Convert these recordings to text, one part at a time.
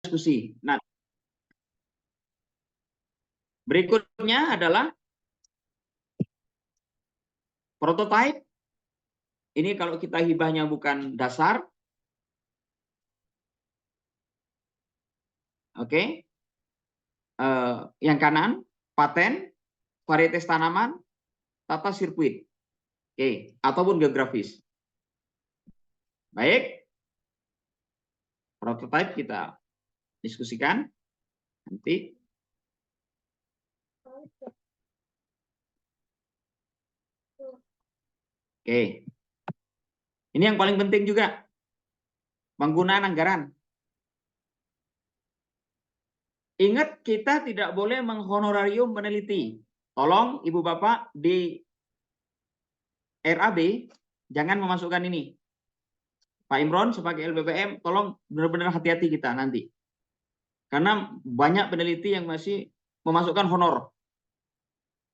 diskusi. Nah, berikutnya adalah prototype. Ini kalau kita hibahnya bukan dasar. Oke. Yang kanan, paten, varietas tanaman, tata sirkuit. Oke, ataupun geografis. Baik. Prototype kita diskusikan nanti. Oke. Ini yang paling penting juga. Penggunaan anggaran. Ingat, kita tidak boleh menghonorarium peneliti. Tolong Ibu Bapak di RAB jangan memasukkan ini. Pak Imron sebagai LPPM, tolong benar-benar hati-hati kita nanti. Karena banyak peneliti yang masih memasukkan honor.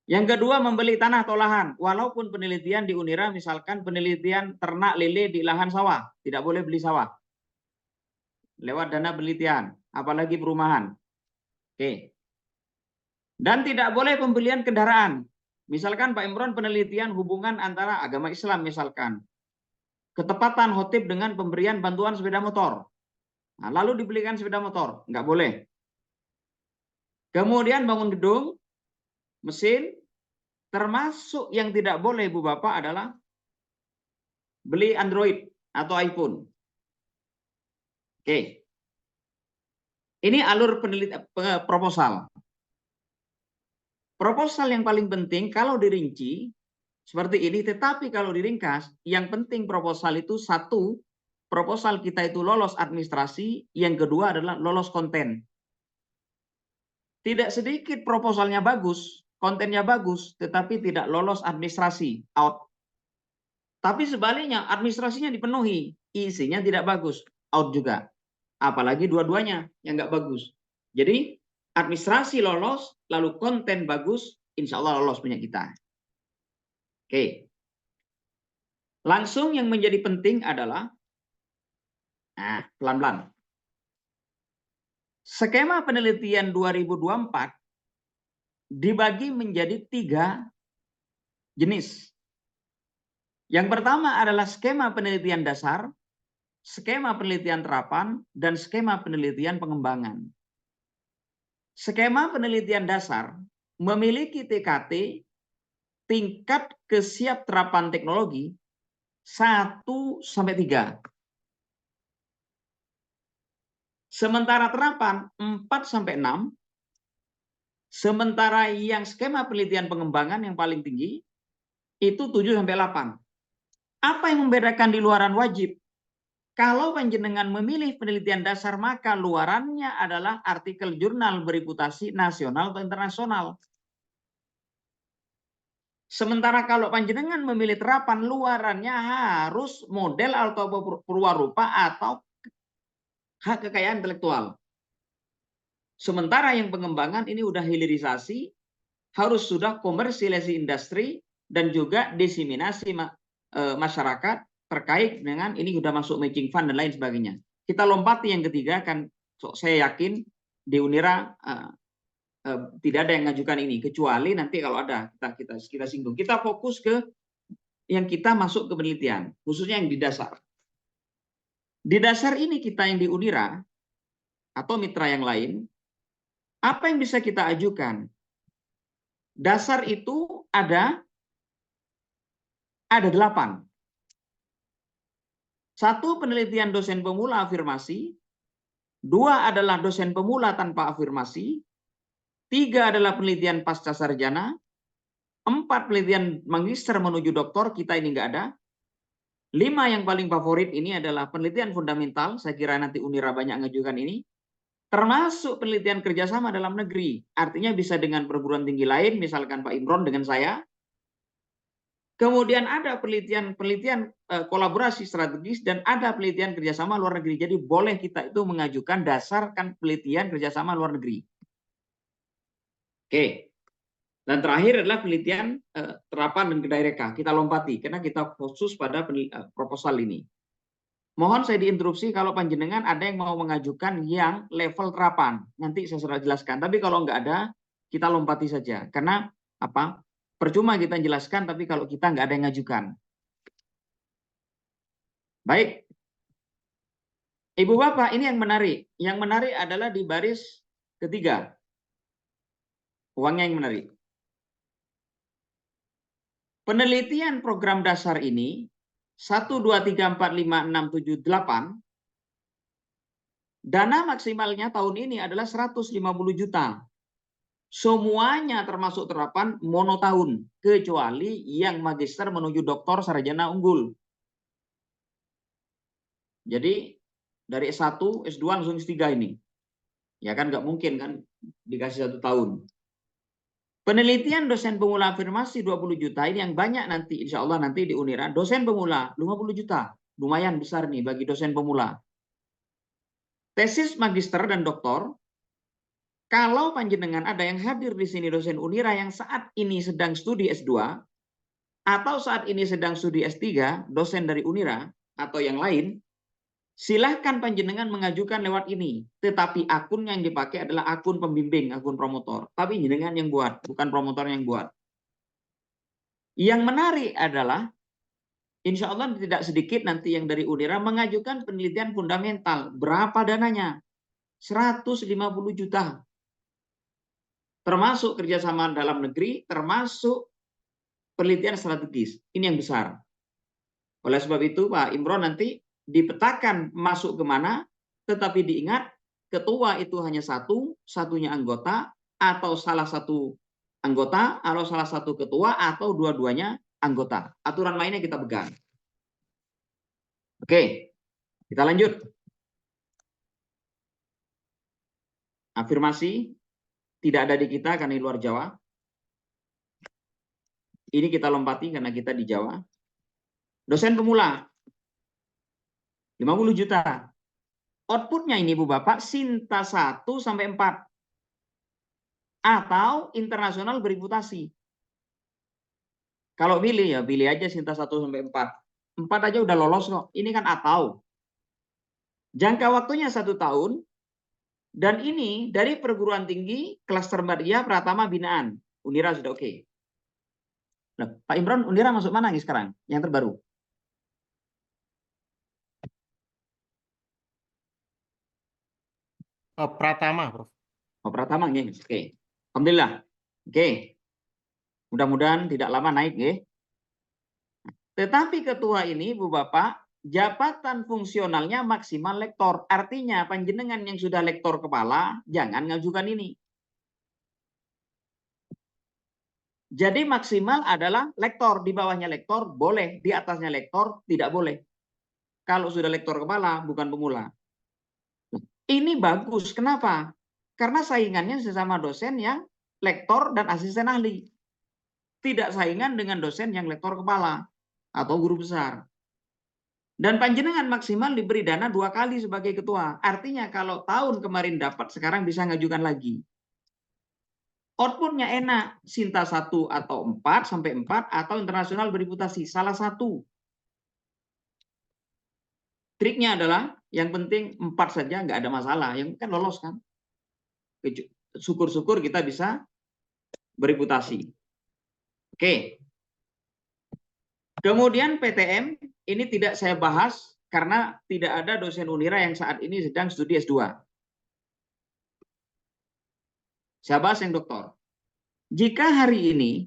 Yang kedua, membeli tanah atau lahan. Walaupun penelitian di Unira, misalkan penelitian ternak lele di lahan sawah, tidak boleh beli sawah. Lewat dana penelitian, apalagi perumahan. Oke. Dan tidak boleh pembelian kendaraan. Misalkan Pak Imron penelitian hubungan antara agama Islam misalkan. Ketepatan khotib dengan pemberian bantuan sepeda motor. Nah, lalu dibelikan sepeda motor, nggak boleh. Kemudian bangun gedung, mesin, termasuk yang tidak boleh Ibu Bapak adalah beli Android atau iPhone. Oke. Ini alur proposal. Proposal yang paling penting kalau dirinci seperti ini, tetapi kalau diringkas, yang penting proposal itu satu, proposal kita itu lolos administrasi, yang kedua adalah lolos konten. Tidak sedikit proposalnya bagus, kontennya bagus, tetapi tidak lolos administrasi, out. Tapi sebaliknya, administrasinya dipenuhi, isinya tidak bagus, out juga. Apalagi dua-duanya yang nggak bagus. Jadi administrasi lolos, lalu konten bagus, insya Allah lolos punya kita. Oke. Langsung yang menjadi penting adalah, nah pelan-pelan. Skema penelitian 2024 dibagi menjadi 3 jenis. Yang pertama adalah skema penelitian dasar, skema penelitian terapan, dan skema penelitian pengembangan. Skema penelitian dasar memiliki TKT tingkat kesiapterapan teknologi 1-3. Sementara terapan 4-6. Sementara yang skema penelitian pengembangan yang paling tinggi itu 7-8. Apa yang membedakan di luaran wajib? Kalau panjenengan memilih penelitian dasar, maka luarannya adalah artikel jurnal bereputasi nasional atau internasional. Sementara kalau panjenengan memilih terapan, luarannya harus model atau perwarupa atau hak kekayaan intelektual. Sementara yang pengembangan ini udah hilirisasi, harus sudah komersialisasi industri dan juga diseminasi masyarakat terkait dengan ini sudah masuk matching fund dan lain sebagainya. Kita lompati yang ketiga, kan saya yakin di Unira tidak ada yang ngajukan ini, kecuali nanti kalau ada kita singgung. Kita fokus ke yang kita masuk ke penelitian, khususnya yang di dasar. Di dasar ini kita yang di Unira atau mitra yang lain, apa yang bisa kita ajukan? Dasar itu ada 8. 1, penelitian dosen pemula afirmasi. 2 adalah dosen pemula tanpa afirmasi. 3 adalah penelitian pasca sarjana. 4 penelitian magister menuju doktor, kita ini nggak ada. 5 yang paling favorit ini adalah penelitian fundamental, saya kira nanti Unira banyak ngajukan ini. Termasuk penelitian kerjasama dalam negeri, artinya bisa dengan perguruan tinggi lain, misalkan Pak Imron dengan saya. Kemudian ada penelitian kolaborasi strategis dan ada penelitian kerjasama luar negeri. Jadi boleh kita itu mengajukan dasarkan penelitian kerjasama luar negeri. Oke. Dan terakhir adalah penelitian terapan dan kedai reka. Kita lompati karena kita khusus pada proposal ini. Mohon saya diinterupsi kalau panjenengan ada yang mau mengajukan yang level terapan. Nanti saya sudah jelaskan. Tapi kalau nggak ada, kita lompati saja. Karena apa? Percuma kita jelaskan, tapi kalau kita nggak ada yang ngajukan. Baik. Ibu Bapak, ini yang menarik. Yang menarik adalah di baris ketiga. Uangnya yang menarik. Penelitian program dasar ini 1, 2, 3, 4, 5, 6, 7, 8 dana maksimalnya tahun ini adalah 150 juta. Semuanya termasuk terapan monotahun kecuali yang magister menuju doktor sarjana unggul. Jadi dari S1, S2 langsung S3 ini. Ya kan nggak mungkin kan dikasih 1 tahun. Penelitian dosen pemula afirmasi 20 juta ini yang banyak nanti insya Allah nanti di Unira. Dosen pemula 50 juta. Lumayan besar nih bagi dosen pemula. Tesis magister dan doktor. Kalau panjenengan ada yang hadir di sini dosen Unira yang saat ini sedang studi S2 atau saat ini sedang studi S3, dosen dari Unira atau yang lain, silahkan panjenengan mengajukan lewat ini. Tetapi akun yang dipakai adalah akun pembimbing, akun promotor. Tapi jenengan yang buat, bukan promotor yang buat. Yang menarik adalah, insya Allah tidak sedikit nanti yang dari Unira mengajukan penelitian fundamental. Berapa dananya? 150 juta. Termasuk kerjasama dalam negeri, termasuk penelitian strategis. Ini yang besar. Oleh sebab itu Pak Imron nanti dipetakan masuk kemana, tetapi diingat ketua itu hanya satu, satunya anggota, atau salah satu anggota, atau salah satu ketua, atau dua-duanya anggota. Aturan mainnya kita pegang. Oke, kita lanjut. Afirmasi tidak ada di kita karena di luar Jawa. Ini kita lompati karena kita di Jawa. Dosen pemula 50 juta. Outputnya ini Bu Bapak Sinta 1 sampai 4. Atau internasional bereputasi. Kalau pilih ya pilih aja Sinta 1 sampai 4. 4 aja udah lolos kok. Ini kan atau. Jangka waktunya 1 tahun. Dan ini dari perguruan tinggi klaster Muhammadiyah Pratama Binaan. Unira sudah oke. Nah, Pak Imron, Unira masuk mana nih sekarang? Yang terbaru. Pratama, Prof. Oh, Pratama nih. Oke. Alhamdulillah. Oke. Mudah-mudahan tidak lama naik ya. Tetapi ketua ini Bu Bapak, jabatan fungsionalnya maksimal lektor. Artinya panjenengan yang sudah lektor kepala jangan ngajukan ini. Jadi maksimal adalah lektor, di bawahnya lektor boleh, di atasnya lektor tidak boleh. Kalau sudah lektor kepala bukan pemula. Ini bagus, kenapa? Karena saingannya sesama dosen yang lektor dan asisten ahli. Tidak saingan dengan dosen yang lektor kepala atau guru besar. Dan panjenengan maksimal diberi dana 2 kali sebagai ketua. Artinya kalau tahun kemarin dapat, sekarang bisa ngajukan lagi. Outputnya enak, Sinta 1 atau 4 sampai 4 atau internasional bereputasi, salah satu. Triknya adalah yang penting 4 saja, nggak ada masalah. Yang kan lolos kan. Syukur-syukur kita bisa bereputasi. Oke. Kemudian PTM ini tidak saya bahas karena tidak ada dosen Unira yang saat ini sedang studi S2. Saya bahas yang doktor. Jika hari ini,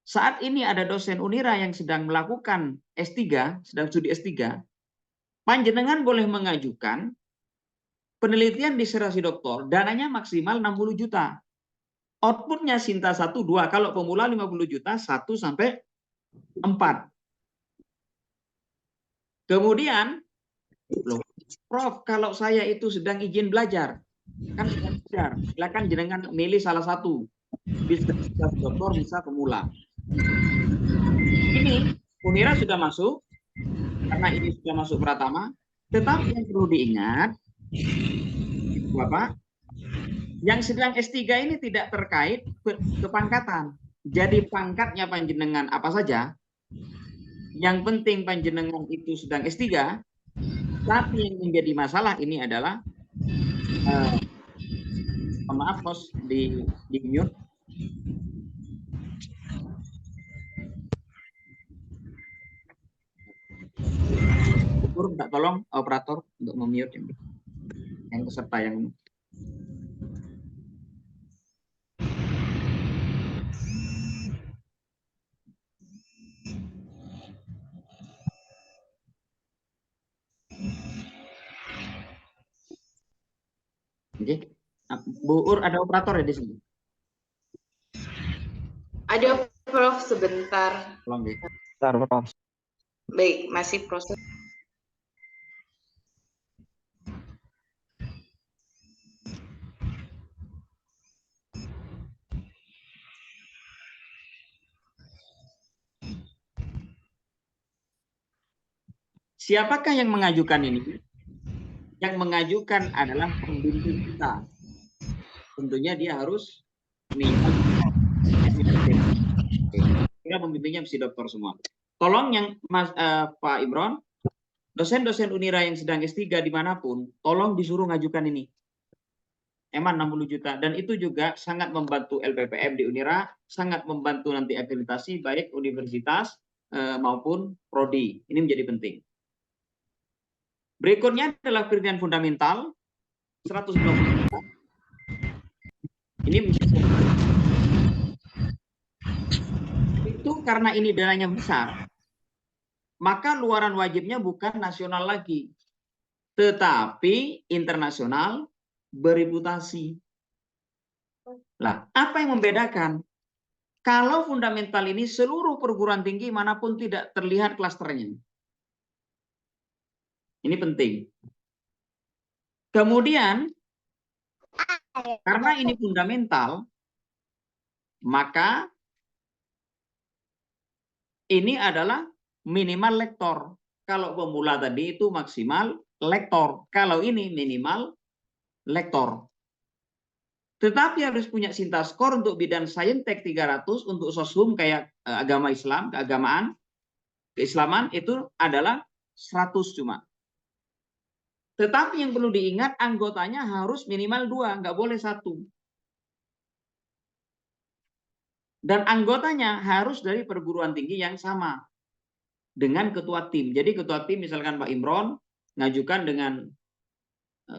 saat ini ada dosen Unira yang sedang melakukan S3, sedang studi S3, panjenengan boleh mengajukan penelitian disertasi doktor, dananya maksimal 60 juta. Outputnya Sinta 1, 2, kalau pemula 50 juta, 1 sampai 4. Kemudian, loh, Prof, kalau saya itu sedang izin belajar, kan sedang belajar, silakan jenengan milih salah satu. Bisa doktor, bisa pemula. Ini Unira sudah masuk, karena ini sudah masuk Pratama, tetapi yang perlu diingat, Bapak, yang sedang S3 ini tidak terkait kepangkatan. Jadi pangkatnya panjenengan apa saja, yang penting panjenengan itu sedang S3, Tapi yang menjadi masalah ini adalah, maaf host di mute. Minta tolong operator untuk memute yang peserta yang Oke. Bu Ur, ada operator ya di sini? Ada Prof sebentar. Tolong deh. Bentar, Prof. Baik, masih proses. Siapakah yang mengajukan ini? Yang mengajukan adalah pembimbing kita. Tentunya dia harus minimal. Kira pembimbingnya mesti dokter semua. Tolong yang Pak Imron, dosen-dosen Unira yang sedang S3 dimanapun, tolong disuruh ngajukan ini. Eman 60 juta. Dan itu juga sangat membantu LPPM di Unira, sangat membantu nanti akreditasi baik universitas maupun prodi. Ini menjadi penting. Berikutnya adalah penelitian fundamental 120 juta. Ini itu karena ini dananya besar, maka luaran wajibnya bukan nasional lagi, tetapi internasional bereputasi. Lah, apa yang membedakan? Kalau fundamental ini seluruh perguruan tinggi manapun tidak terlihat klasternya. Ini penting. Kemudian, karena ini fundamental, maka ini adalah minimal lektor. Kalau pemula tadi itu maksimal lektor. Kalau ini minimal lektor. Tetapi harus punya sintaskor untuk bidang saintek 300, untuk soshum kayak agama Islam, keagamaan, keislaman itu adalah 100 cuma. Tetapi yang perlu diingat, anggotanya harus minimal 2, nggak boleh 1. Dan anggotanya harus dari perguruan tinggi yang sama dengan ketua tim. Jadi ketua tim misalkan Pak Imron ngajukan dengan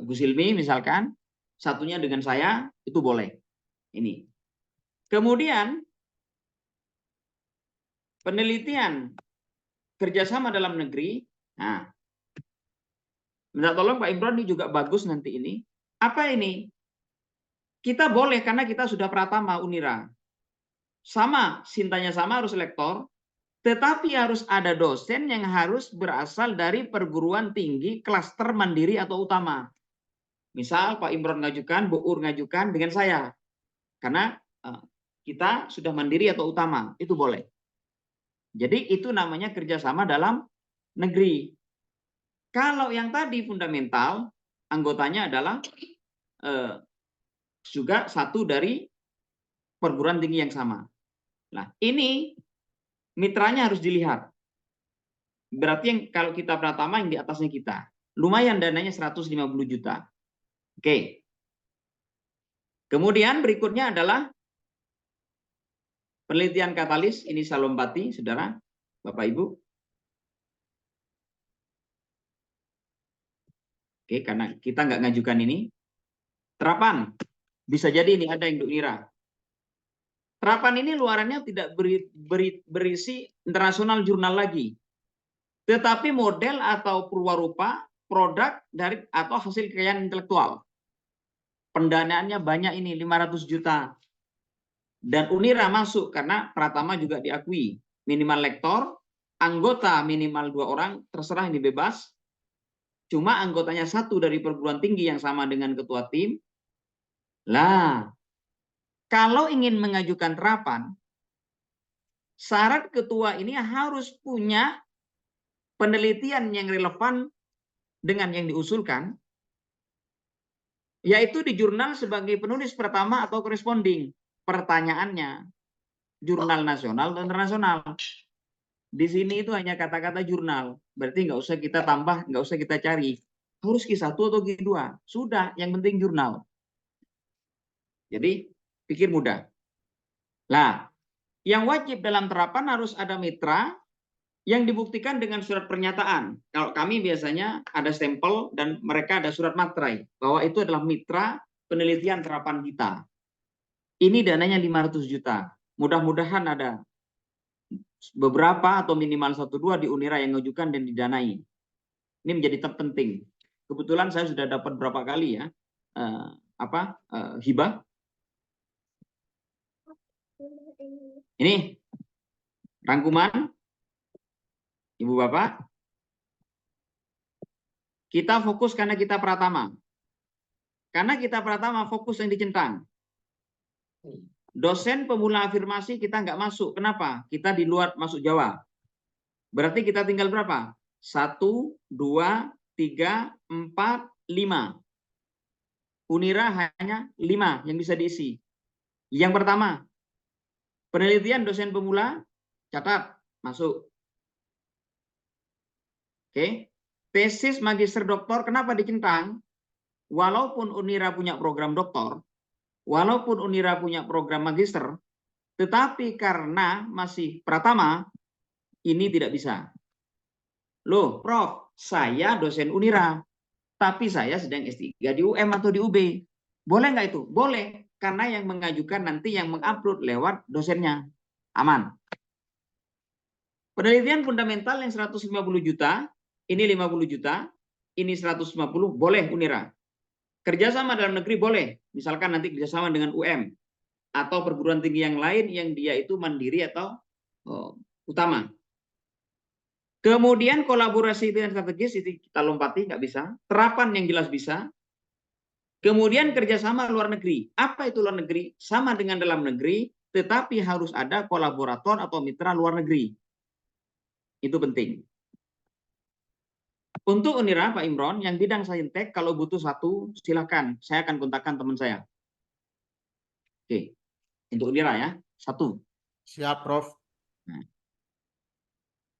Gus Ilmi misalkan, satunya dengan saya, itu boleh. Ini. Kemudian penelitian kerjasama dalam negeri. Nah, minta tolong Pak Imron, ini juga bagus nanti ini. Apa ini? Kita boleh karena kita sudah pratama Unira. Sama, sintanya sama, harus lektor. Tetapi harus ada dosen yang harus berasal dari perguruan tinggi klaster mandiri atau utama. Misal Pak Imron ngajukan, Bu Ur ngajukan dengan saya. Karena kita sudah mandiri atau utama, itu boleh. Jadi itu namanya kerjasama dalam negeri. Kalau yang tadi fundamental, anggotanya adalah juga satu dari perguruan tinggi yang sama. Nah, ini mitranya harus dilihat. Berarti yang kalau kita pratama yang di atasnya kita. Lumayan dananya 150 juta. Oke. Kemudian berikutnya adalah penelitian katalis. Ini saya lompati, saudara, Bapak Ibu. Oke, karena kita nggak ngajukan ini. Terapan. Bisa jadi ini ada yang Unira. Terapan ini luarannya tidak berisi internasional jurnal lagi. Tetapi model atau purwarupa produk dari atau hasil kekayaan intelektual. Pendanaannya banyak ini, 500 juta. Dan Unira masuk karena Pratama juga diakui. Minimal lektor, anggota minimal 2 orang, terserah ini bebas. Cuma anggotanya satu dari perguruan tinggi yang sama dengan ketua tim. Lah, kalau ingin mengajukan terapan, syarat ketua ini harus punya penelitian yang relevan dengan yang diusulkan, yaitu di jurnal sebagai penulis pertama atau corresponding. Pertanyaannya, jurnal nasional atau internasional? Di sini itu hanya kata-kata jurnal. Berarti nggak usah kita tambah, nggak usah kita cari. Harus Q1 atau Q2. Sudah, yang penting jurnal. Jadi, pikir mudah. Nah, yang wajib dalam terapan harus ada mitra yang dibuktikan dengan surat pernyataan. Kalau kami biasanya ada stempel dan mereka ada surat materai bahwa itu adalah mitra penelitian terapan kita. Ini dananya 500 juta. Mudah-mudahan ada beberapa atau minimal 1-2 di Unira yang mengajukan dan didanai. Ini menjadi terpenting. Kebetulan saya sudah dapat berapa kali ya hibah. Ini rangkuman, Ibu Bapak. Kita fokus karena kita Pratama. Karena kita Pratama fokus yang dicentang. Dosen pemula afirmasi kita nggak masuk. Kenapa? Kita di luar masuk Jawa. Berarti kita tinggal berapa? 1, 2, 3, 4, 5. Unira hanya 5 yang bisa diisi. Yang pertama, penelitian dosen pemula, catat, masuk. Oke. Tesis magister doktor, kenapa dicentang? Walaupun Unira punya program doktor, walaupun Unira punya program magister, tetapi karena masih Pratama, ini tidak bisa. Loh, Prof, saya dosen Unira, tapi saya sedang S3 di UM atau di UB. Boleh nggak itu? Boleh, karena yang mengajukan nanti yang mengupload lewat dosennya. Aman. Penelitian fundamental yang 150 juta, ini 50 juta, ini 150, boleh Unira. Kerjasama dalam negeri boleh, misalkan nanti kerjasama dengan UM atau perguruan tinggi yang lain yang dia itu mandiri atau utama. Kemudian kolaborasi dengan strategis itu kita lompati, nggak bisa. Terapan yang jelas bisa. Kemudian kerjasama luar negeri. Apa itu luar negeri? Sama dengan dalam negeri, tetapi harus ada kolaborator atau mitra luar negeri. Itu penting. Untuk Unira, Pak Imron, yang bidang saintek, kalau butuh satu, silakan. Saya akan kontakkan teman saya. Oke. Untuk Unira ya, satu. Siap, Prof. Nah.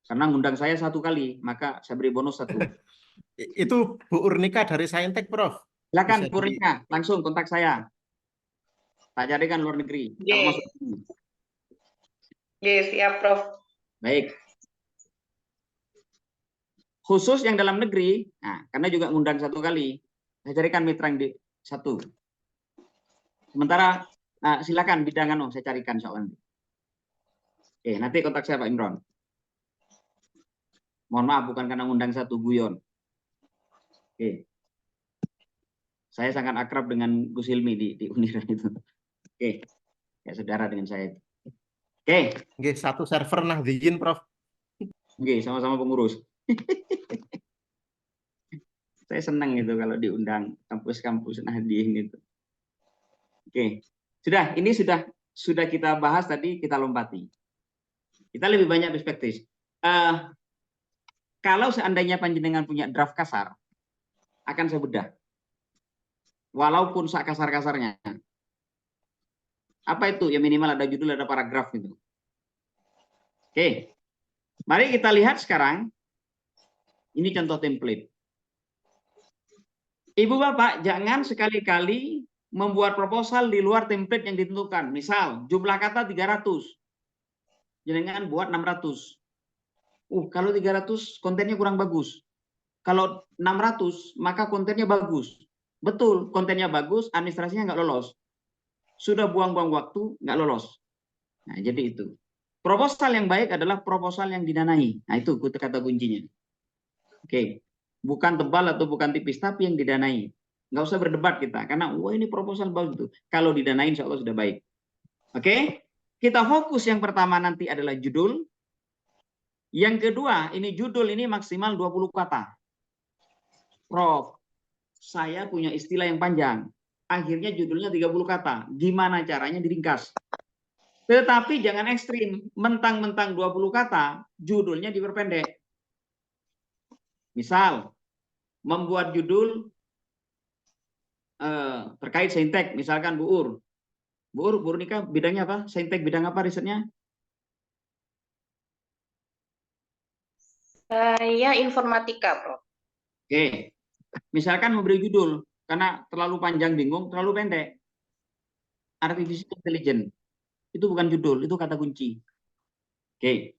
Karena ngundang saya 1 kali, maka saya beri bonus 1. Itu Bu Urnika dari Saintek, Prof. Silakan Bu Urnika, langsung kontak saya. Tak carikan luar negeri. Siap, Prof. Baik. Khusus yang dalam negeri, nah, karena juga ngundang 1 kali, saya carikan mitra yang di 1. Sementara silakan bidang saya carikan soal nanti. Oke, nanti kontak saya Pak Imron. Mohon maaf bukan karena ngundang 1 guyon. Oke. Saya sangat akrab dengan Gus Hilmi di Unira itu. Oke. Ya saudara dengan saya. Oke. Oke, 1 server Nahdliyin, Prof. Oke, sama-sama pengurus. Saya senang itu kalau diundang kampus-kampus Nahdliyin itu. Oke. Sudah, ini sudah kita bahas tadi, kita lompati. Kita lebih banyak perspektif. Kalau seandainya panjenengan punya draft kasar, akan saya bedah. Walaupun kasar-kasarnya. Apa itu? Ya minimal ada judul, ada paragraf gitu. Oke. Mari kita lihat sekarang. Ini contoh template. Ibu Bapak, jangan sekali-kali membuat proposal di luar template yang ditentukan. Misal, jumlah kata 300. Jangan buat 600. Kalau 300 kontennya kurang bagus. Kalau 600 maka kontennya bagus. Betul, kontennya bagus, administrasinya nggak lolos. Sudah buang-buang waktu, nggak lolos. Nah, jadi itu. Proposal yang baik adalah proposal yang didanai. Nah, itu kata kuncinya. Oke. Bukan tebal atau bukan tipis, tapi yang didanai. Nggak usah berdebat kita, karena wah ini proposal bagus tuh. Kalau didanai insya Allah sudah baik. Oke. Kita fokus yang pertama nanti adalah judul. Yang kedua, ini judul ini maksimal 20 kata. Prof, saya punya istilah yang panjang. Akhirnya judulnya 30 kata. Gimana caranya diringkas? Tetapi jangan ekstrim. Mentang-mentang 20 kata, judulnya diperpendek. Misal, membuat judul terkait saintek. Misalkan Bu Ur. Bu Urnika bidangnya apa? Saintek bidang apa risetnya? Saya informatika, Prof. Oke. Misalkan memberi judul, karena terlalu panjang bingung, terlalu pendek. Artificial intelligence. Itu bukan judul, itu kata kunci. Oke.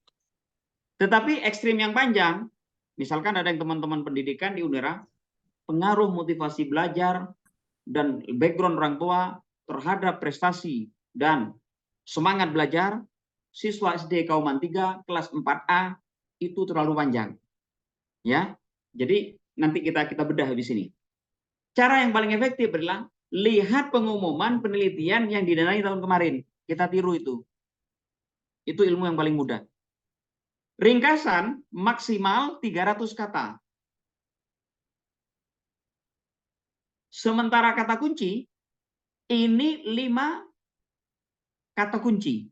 Tetapi ekstrim yang panjang, misalkan ada yang teman-teman pendidikan di UNERA, pengaruh motivasi belajar dan background orang tua terhadap prestasi dan semangat belajar siswa SD Kauman 3 kelas 4A itu terlalu panjang. Ya. Jadi nanti kita bedah di sini. Cara yang paling efektif adalah lihat pengumuman penelitian yang didanai tahun kemarin. Kita tiru itu. Itu ilmu yang paling mudah. Ringkasan maksimal 300 kata. Sementara kata kunci, ini 5 kata kunci.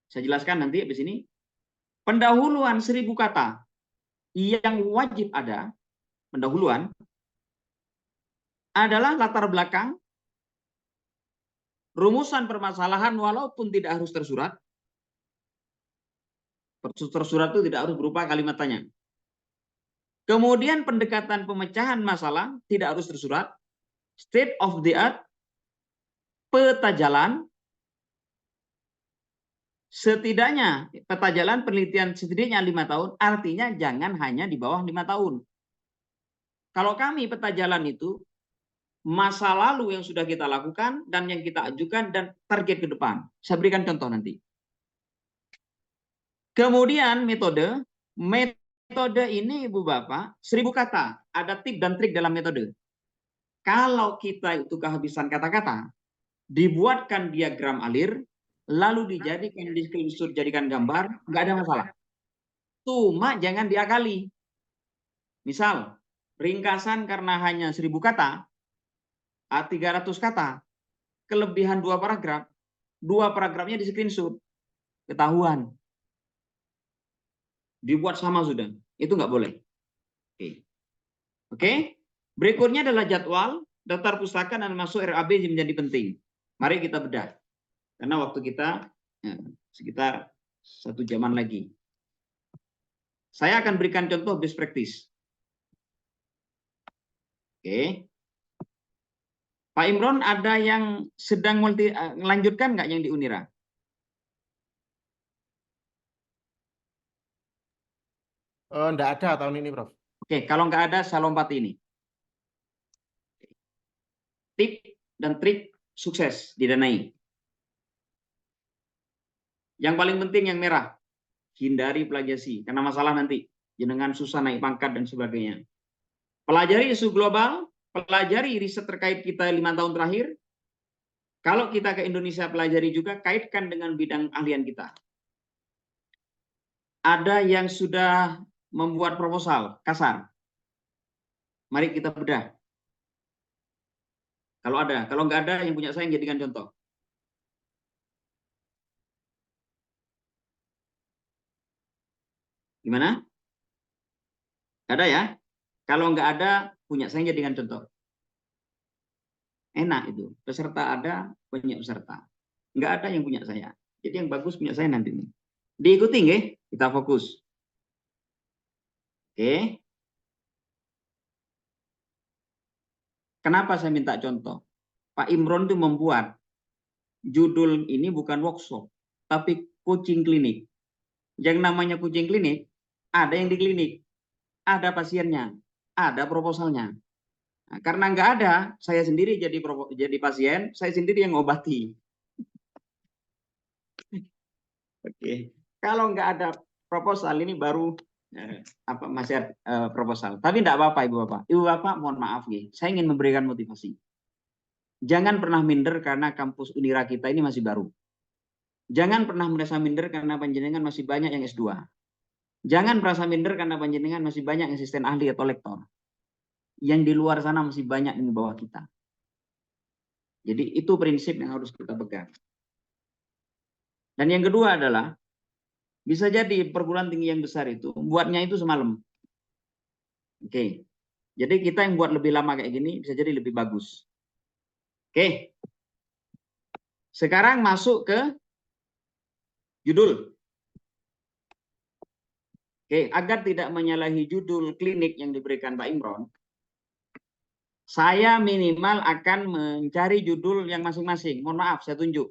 Saya jelaskan nanti habis ini. Pendahuluan 1000 kata yang wajib ada, pendahuluan, adalah latar belakang, rumusan permasalahan walaupun tidak harus tersurat. Tersurat itu tidak harus berupa kalimat tanya. Kemudian pendekatan pemecahan masalah tidak harus tersurat. State of the art, peta jalan, setidaknya peta jalan penelitian setidaknya 5 tahun, artinya jangan hanya di bawah 5 tahun. Kalau kami peta jalan itu masa lalu yang sudah kita lakukan dan yang kita ajukan dan target ke depan. Saya berikan contoh nanti. Kemudian metode ini Ibu Bapak 1000 kata, ada tip dan trik dalam metode. Kalau kita itu kehabisan kata-kata, dibuatkan diagram alir, lalu dijadikan di screenshot, jadikan gambar, nggak ada masalah. Cuma jangan diakali. Misal, ringkasan karena hanya 1000 kata, 300 kata, kelebihan 2 paragraf, 2 paragrafnya di screenshot, ketahuan. Dibuat sama sudah, itu nggak boleh. Oke. Berikutnya adalah jadwal, daftar pustaka dan masuk RAB menjadi penting. Mari kita bedah. Karena waktu kita sekitar 1 jaman lagi. Saya akan berikan contoh best practice. Oke. Pak Imron, ada yang sedang melanjutkan nggak yang di Unira? Enggak ada tahun ini, Prof. Oke, kalau nggak ada, saya lompat ini. Tip dan trik sukses didanai. Yang paling penting yang merah, hindari plagiasi, karena masalah nanti. Jenengan susah naik pangkat dan sebagainya. Pelajari isu global, pelajari riset terkait kita 5 tahun terakhir. Kalau kita ke Indonesia, pelajari juga, kaitkan dengan bidang ahlian kita. Ada yang sudah membuat proposal kasar. Mari kita bedah. Kalau ada, kalau nggak ada yang punya saya yang jadikan contoh. Gimana? Ada ya? Kalau nggak ada, punya saya yang jadikan contoh. Enak itu. Peserta ada, punya peserta. Nggak ada yang punya saya. Jadi yang bagus punya saya nanti nih. Diikuti nggih? Kita fokus. Oke. Kenapa saya minta contoh? Pak Imron itu membuat judul ini bukan workshop, tapi coaching klinik. Yang namanya coaching klinik, ada yang di klinik, ada pasiennya, ada proposalnya. Nah, karena nggak ada, saya sendiri jadi pasien, saya sendiri yang ngobati. Oke. Kalau nggak ada proposal ini baru masih ada proposal. Tapi tidak apa-apa Ibu Bapak. Ibu Bapak mohon maaf nih, saya ingin memberikan motivasi. Jangan pernah minder karena kampus Unira kita ini masih baru. Jangan pernah merasa minder karena panjenengan masih banyak yang S2. Jangan merasa minder karena panjenengan masih banyak asisten ahli atau lektor. Yang di luar sana masih banyak yang di bawah kita. Jadi itu prinsip yang harus kita pegang. Dan yang kedua adalah, bisa jadi perguruan tinggi yang besar itu, buatnya itu semalam. Oke. Jadi kita yang buat lebih lama kayak gini, bisa jadi lebih bagus. Oke. Sekarang masuk ke judul. Oke, agar tidak menyalahi judul klinik yang diberikan Pak Imron, saya minimal akan mencari judul yang masing-masing. Mohon maaf, saya tunjuk.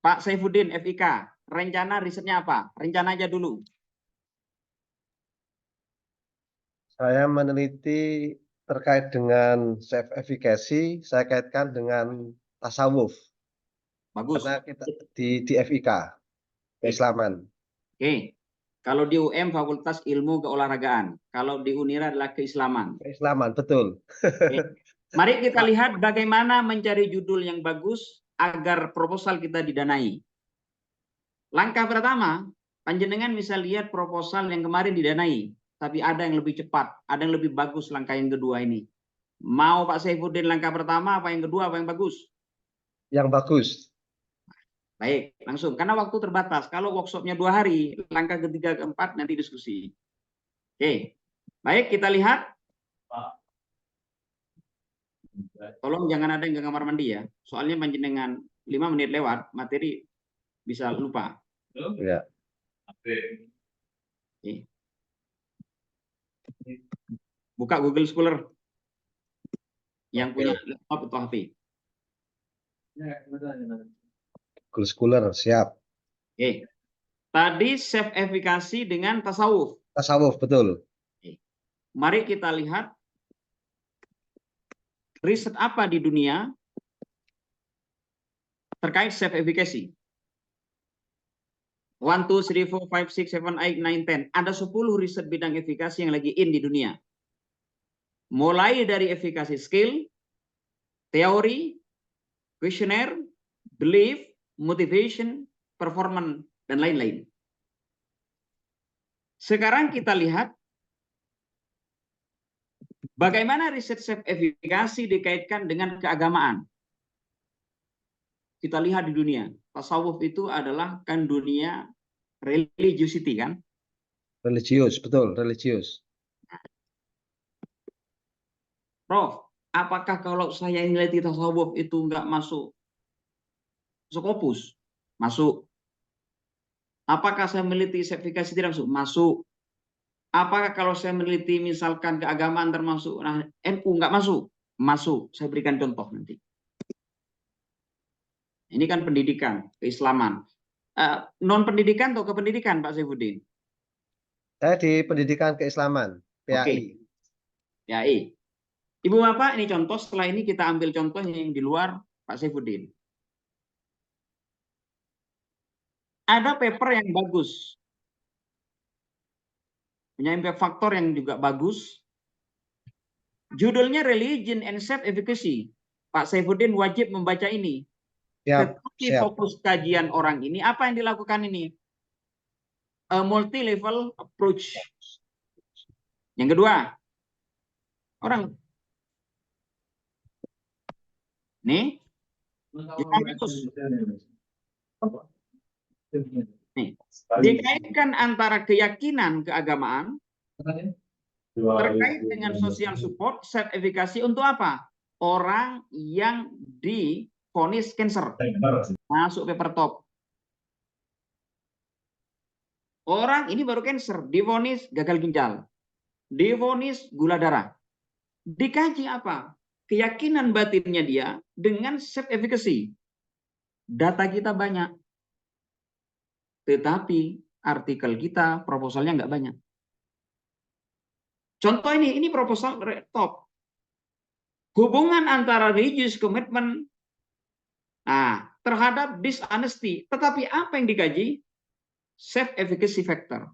Pak Saifuddin, FIK, rencana risetnya apa? Rencana aja dulu. Saya meneliti terkait dengan self efficacy, saya kaitkan dengan tasawuf. Bagus. Karena kita di FIK, keislaman. Oke. Kalau di UM Fakultas Ilmu Keolahragaan, kalau di Unira adalah keislaman. Keislaman, betul. Oke. Mari kita lihat bagaimana mencari judul yang bagus agar proposal kita didanai. Langkah pertama, panjenengan bisa lihat proposal yang kemarin didanai, tapi ada yang lebih cepat, ada yang lebih bagus langkah yang kedua ini. Mau Pak Saifuddin langkah pertama, apa yang kedua, apa yang bagus? Yang bagus. Baik, langsung. Karena waktu terbatas. Kalau workshopnya 2 hari, langkah ketiga, keempat nanti diskusi. Oke, baik kita lihat. Tolong jangan ada yang ke kamar mandi ya. Soalnya panjenengan 5 menit lewat, materi bisa lupa. Ya. Oke. Buka Google Scholar. Yang punya laptop atau HP. Google Scholar, siap. Oke. Tadi self efficacy dengan tasawuf. Tasawuf, betul. Mari kita lihat riset apa di dunia terkait self efficacy. 1, 2, 3, 4, 5, 6, 7, 8, 9, 10. Ada 10 riset bidang efikasi yang lagi in di dunia. Mulai dari efikasi skill, teori, questionnaire, belief, motivation, performance, dan lain-lain. Sekarang kita lihat bagaimana riset self efficacy dikaitkan dengan keagamaan. Kita lihat di dunia, tasawuf itu adalah kan dunia religiosity kan? Religius, betul, religius. Prof, apakah kalau saya meneliti tasawuf itu nggak masuk Skopus? Masuk. Apakah saya meneliti sertifikasi tidak masuk? Masuk. Apakah kalau saya meneliti misalkan keagamaan termasuk NU nggak masuk? Masuk. Saya berikan contoh nanti. Ini kan pendidikan, keislaman. Non pendidikan atau kependidikan Pak Saifuddin? Saya di pendidikan keislaman, PAI. Oke. PAI. Ibu Bapak, ini contoh. Setelah ini kita ambil contoh yang di luar Pak Saifuddin. Ada paper yang bagus. Punya impact faktor yang juga bagus. Judulnya Religion and Self-Efficacy. Pak Saifuddin wajib membaca ini. Tetapi fokus kajian orang ini, apa yang dilakukan ini? A multi-level approach. Yang kedua, orang nih, nih, dikaitkan antara keyakinan keagamaan terkait dengan social support, self-efficacy untuk apa? Orang yang divonis cancer. Masuk paper top. Orang ini baru cancer, divonis gagal ginjal, divonis gula darah. Dikaji apa? Keyakinan batinnya dia dengan self-efficacy. Data kita banyak. Tetapi artikel kita, proposalnya nggak banyak. Contoh ini proposal top. Hubungan antara religious commitment terhadap dishonesty. Tetapi apa yang dikaji? Self-efficacy factor.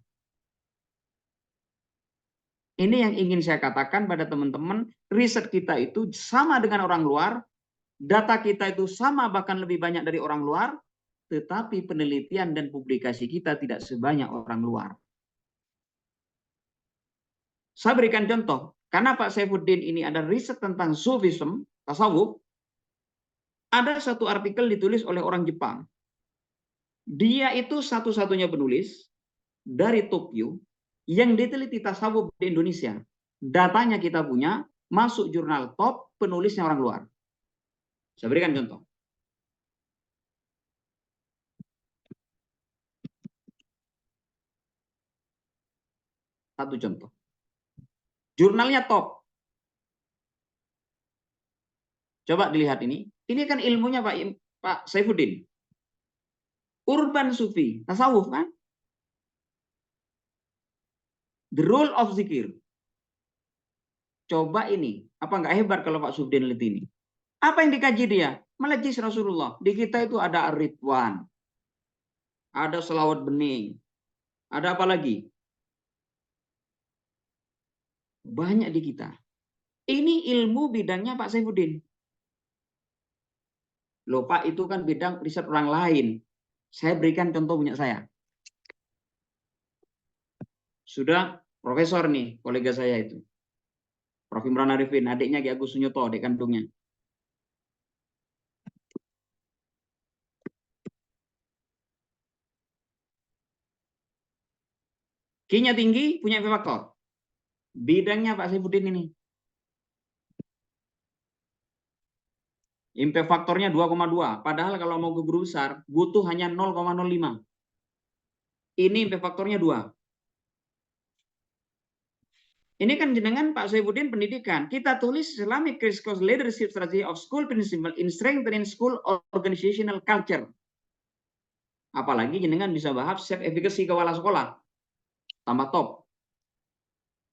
Ini yang ingin saya katakan pada teman-teman, riset kita itu sama dengan orang luar, data kita itu sama bahkan lebih banyak dari orang luar, tetapi penelitian dan publikasi kita tidak sebanyak orang luar. Saya berikan contoh, karena Pak Saifuddin ini ada riset tentang Sufism, tasawuf, ada satu artikel ditulis oleh orang Jepang. Dia itu satu-satunya penulis dari Tokyo yang diteliti tasawuf di Indonesia. Datanya kita punya, masuk jurnal top, penulisnya orang luar. Saya berikan contoh. Satu contoh. Jurnalnya top. Coba dilihat ini. Ini kan ilmunya Pak Saifuddin. Urban Sufi, tasawuf kan? The role of zikir. Coba ini, apa nggak hebat kalau Pak Sufdin lihat ini? Apa yang dikaji dia? Melejis Rasulullah. Di kita itu ada Ridwan, ada selawat bening, ada apa lagi? Banyak di kita. Ini ilmu bidangnya Pak Saifuddin. Loh Pak, itu kan bidang riset orang lain. Saya berikan contoh punya saya. Sudah profesor nih, kolega saya itu. Prof. Imran Arifin, adiknya Ki Agus Sunyoto, adik kandungnya. Q-nya tinggi, punya impact faktor. Bidangnya Pak Saifuddin ini. Impact faktornya 2,2. Padahal kalau mau ke guru besar, butuh hanya 0,05. Ini impact faktornya 2. Ini kan jenengan Pak Saifuddin pendidikan. Kita tulis Islamic Crash Course Leadership Strategy of School Principle in Strengthening School Organizational Culture. Apalagi jenengan bisa bahas self efficacy kepala sekolah. Tambah top.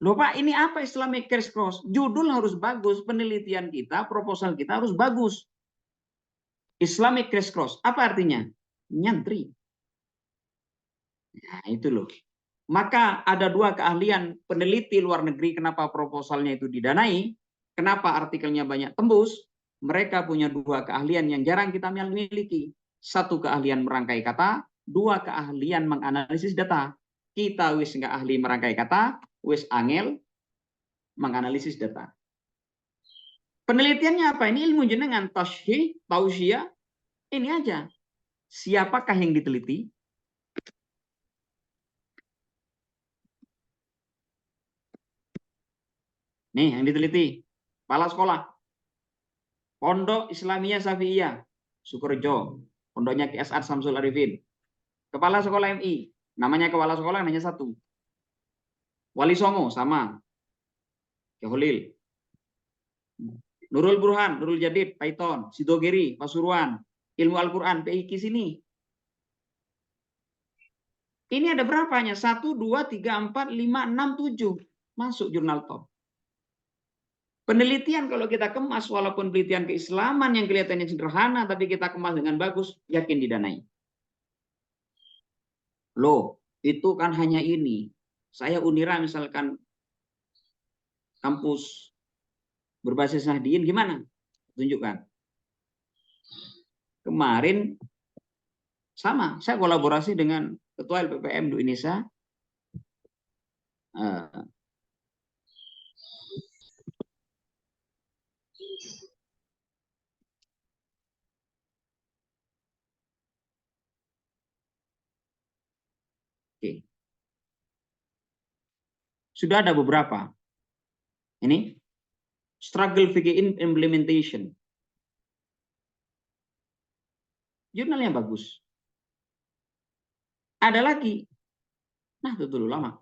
Loh Pak, ini apa Islamic Crash Course? Judul harus bagus, penelitian kita, proposal kita harus bagus. Islamic Crash Course, apa artinya? Nyantri. Nah, itu loh. Maka ada dua keahlian peneliti luar negeri kenapa proposalnya itu didanai, kenapa artikelnya banyak tembus. Mereka punya dua keahlian yang jarang kita miliki. Satu keahlian merangkai kata, dua keahlian menganalisis data. Kita wis nggak ahli merangkai kata, wis angel menganalisis data. Penelitiannya apa? Ini ilmu jenengan tausyih, tausyia. Ini aja. Siapakah yang diteliti? Nih yang diteliti, kepala sekolah, Pondok Islamiyah Syafi'iyah, Sukorejo, pondoknya Ki As'ad Samsul Arifin. Kepala sekolah MI, namanya kepala sekolah hanya satu. Wali Songo sama, Ki Holil. Nurul Burhan, Nurul Jadid, Python, Sidogiri, Pasuruan, Ilmu Al-Quran, PIK sini. Ini ada berapanya? 1, 2, 3, 4, 5, 6, 7. Masuk jurnal top. Penelitian kalau kita kemas, walaupun penelitian keislaman yang kelihatannya sederhana, tapi kita kemas dengan bagus, yakin didanai. Loh, itu kan hanya ini. Saya Unira misalkan kampus berbasis Nahdien, gimana? Tunjukkan. Kemarin sama, saya kolaborasi dengan Ketua LPPM di Indonesia. Oke. Sudah ada beberapa. Ini struggle fikih implementation. Jurnal yang bagus. Ada lagi. Nah, itu dulu lama.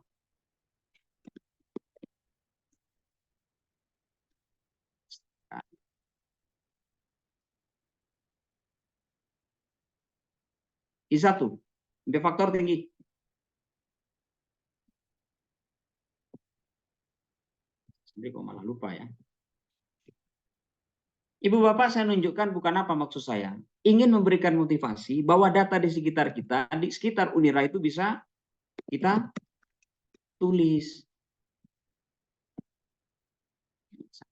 I1, impact faktor tinggi. Sendiri kok malah lupa ya. Ibu Bapak, saya nunjukkan bukan apa maksud saya. Ingin memberikan motivasi bahwa data di sekitar kita, di sekitar Unira itu bisa kita tulis.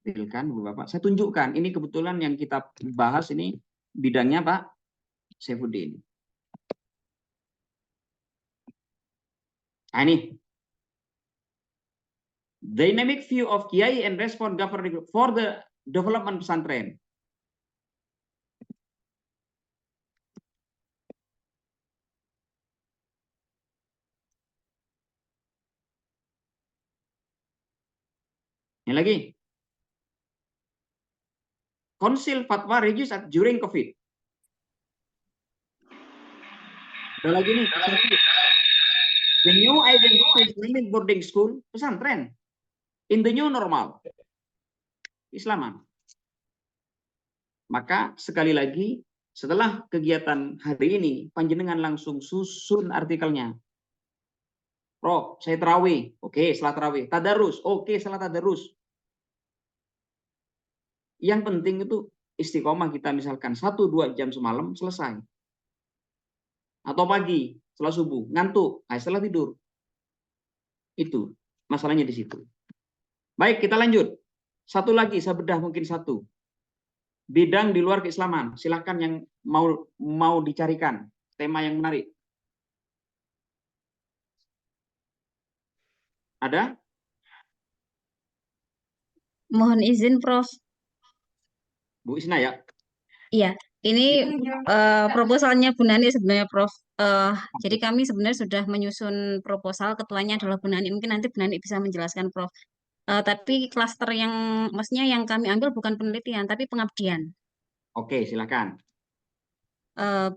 Tampilkan Ibu Bapak. Saya tunjukkan. Ini kebetulan yang kita bahas ini bidangnya Pak Saifuddin. Nah, ini. Dynamic view of Kiai and response government for the development pesantren. Ini lagi. Konsil fatwa reduce during COVID. Ada lagi nih. The new identity Islamic boarding school, pesantren. In the new normal. Islaman. Maka sekali lagi, setelah kegiatan hari ini, panjenengan langsung susun artikelnya. Prof, saya terawih. Oke, setelah terawih. Tadarus. Oke, setelah tadarus. Yang penting itu istiqomah kita misalkan 1-2 jam semalam selesai. Atau pagi, setelah subuh, ngantuk, setelah tidur. Itu masalahnya di situ. Baik, kita lanjut. Satu lagi, saya bedah mungkin satu. Bidang di luar keislaman. Silahkan yang mau dicarikan. Tema yang menarik. Ada? Mohon izin, Prof. Bu Isna ya? Iya, ini proposalnya Bu Nani sebenarnya, Prof. Jadi kami sebenarnya sudah menyusun proposal, ketuanya adalah Bu Nani. Mungkin nanti Bu Nani bisa menjelaskan, Prof. Tapi klaster yang, maksudnya yang kami ambil bukan penelitian, tapi pengabdian. Oke, silakan.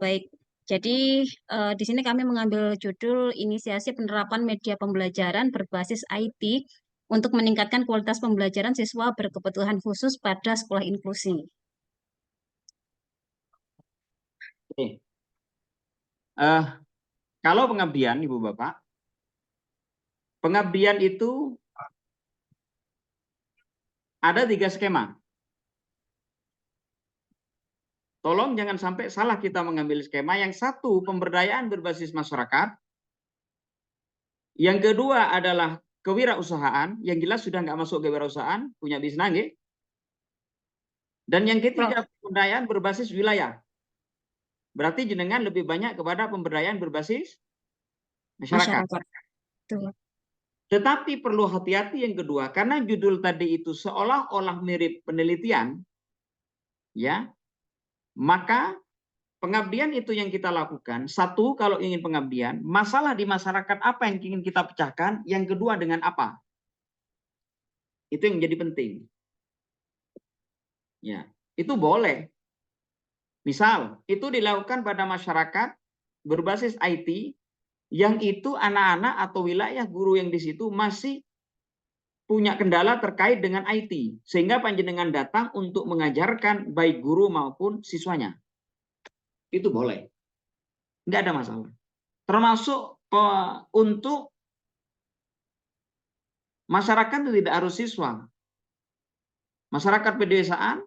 Baik, jadi di sini kami mengambil judul Inisiasi Penerapan Media Pembelajaran Berbasis IT untuk meningkatkan kualitas pembelajaran siswa berkebutuhan khusus pada sekolah inklusi. Oke. Kalau pengabdian, Ibu Bapak, pengabdian itu ada 3 skema. Tolong jangan sampai salah kita mengambil skema. Yang satu, pemberdayaan berbasis masyarakat. Yang kedua adalah kewirausahaan. Yang jelas sudah nggak masuk kewirausahaan, punya bisnis nggih. Dan yang ketiga, pemberdayaan berbasis wilayah. Berarti jenengan lebih banyak kepada pemberdayaan berbasis masyarakat. Betul. Tetapi perlu hati-hati yang kedua, karena judul tadi itu seolah-olah mirip penelitian, ya, maka pengabdian itu yang kita lakukan. Satu, kalau ingin pengabdian, masalah di masyarakat apa yang ingin kita pecahkan. Yang kedua, dengan apa? Itu yang menjadi penting. Ya, itu boleh. Misal, itu dilakukan pada masyarakat berbasis IT, yang itu anak-anak atau wilayah guru yang di situ masih punya kendala terkait dengan IT. Sehingga panjenengan datang untuk mengajarkan baik guru maupun siswanya. Itu boleh. Nggak ada masalah. Termasuk untuk masyarakat itu tidak harus siswa. Masyarakat pedesaan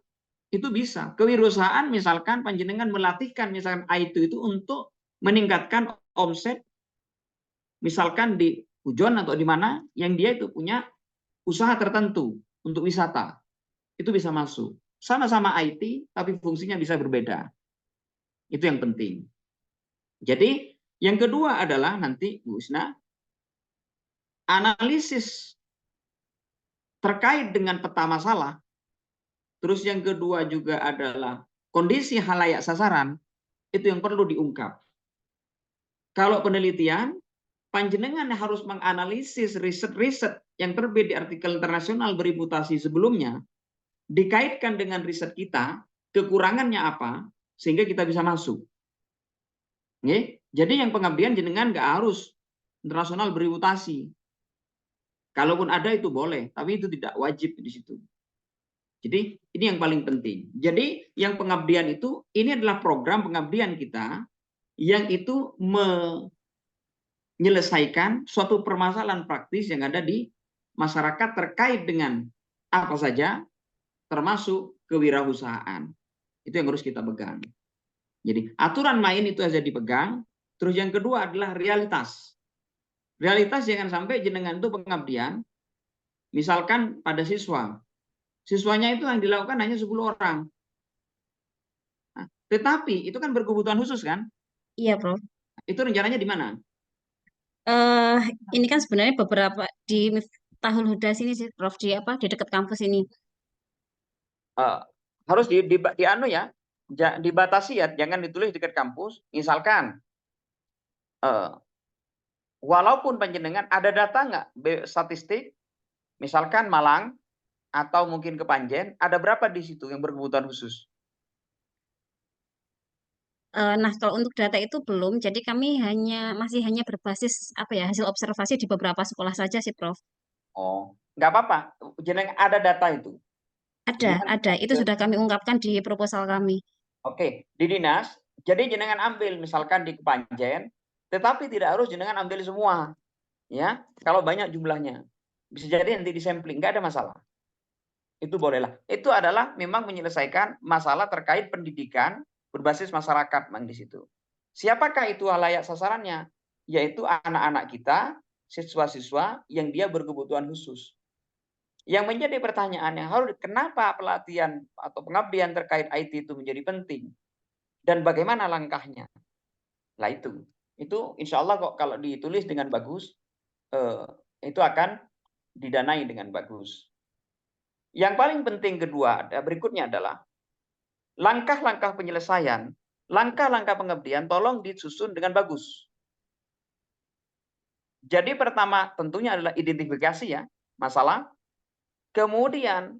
itu bisa. Kewirausahaan misalkan panjenengan melatihkan misalkan IT itu untuk meningkatkan omset misalkan di Pujon atau di mana yang dia itu punya usaha tertentu untuk wisata. Itu bisa masuk. Sama-sama IT tapi fungsinya bisa berbeda. Itu yang penting. Jadi yang kedua adalah nanti Bu Isna, analisis terkait dengan peta masalah. Terus yang kedua juga adalah kondisi halayak sasaran, itu yang perlu diungkap. Kalau penelitian, panjenengan harus menganalisis riset-riset yang terbit di artikel internasional bereputasi sebelumnya, dikaitkan dengan riset kita, kekurangannya apa, sehingga kita bisa masuk. Oke? Jadi yang pengabdian jenengan nggak harus internasional bereputasi. Kalaupun ada itu boleh, tapi itu tidak wajib di situ. Jadi ini yang paling penting. Jadi yang pengabdian itu, ini adalah program pengabdian kita yang itu menyelesaikan suatu permasalahan praktis yang ada di masyarakat terkait dengan apa saja, termasuk kewirausahaan. Itu yang harus kita pegang. Jadi aturan main itu saja dipegang. Terus yang kedua adalah realitas. Realitas jangan sampai jenengan itu pengabdian, misalkan pada siswa. Siswanya itu yang dilakukan hanya 10 orang. Nah, tetapi itu kan berkebutuhan khusus kan? Iya, Prof. Itu rencananya di mana? Ini kan sebenarnya beberapa di Tahul Huda sini sih, Prof, di dekat kampus ini. Harus anu ya, dibatasi ya, jangan ditulis dekat kampus. Misalkan, walaupun panjenengan ada data nggak statistik, misalkan Malang atau mungkin ke Panjen, ada berapa di situ yang berkebutuhan khusus? Nah, kalau untuk data itu belum, jadi kami masih hanya berbasis apa ya, hasil observasi di beberapa sekolah saja sih, Prof. Oh, nggak apa-apa. Jenengan ada data itu. Ada. Itu sudah kami ungkapkan di proposal kami. Oke, di dinas. Jadi jenengan ambil misalkan di Kepanjen, tetapi tidak harus jenengan ambil semua. Ya, kalau banyak jumlahnya. Bisa jadi nanti disampling, nggak ada masalah. Itu bolehlah. Itu adalah memang menyelesaikan masalah terkait pendidikan berbasis masyarakat Mang di situ. Siapakah itu halayak sasarannya? Yaitu anak-anak kita, siswa-siswa yang dia berkebutuhan khusus. Yang menjadi pertanyaannya, kenapa pelatihan atau pengabdian terkait IT itu menjadi penting? Dan bagaimana langkahnya? Lah itu insya Allah kok kalau ditulis dengan bagus, itu akan didanai dengan bagus. Yang paling penting kedua berikutnya adalah langkah-langkah penyelesaian, langkah-langkah pengabdian tolong disusun dengan bagus. Jadi pertama tentunya adalah identifikasi ya masalah. Kemudian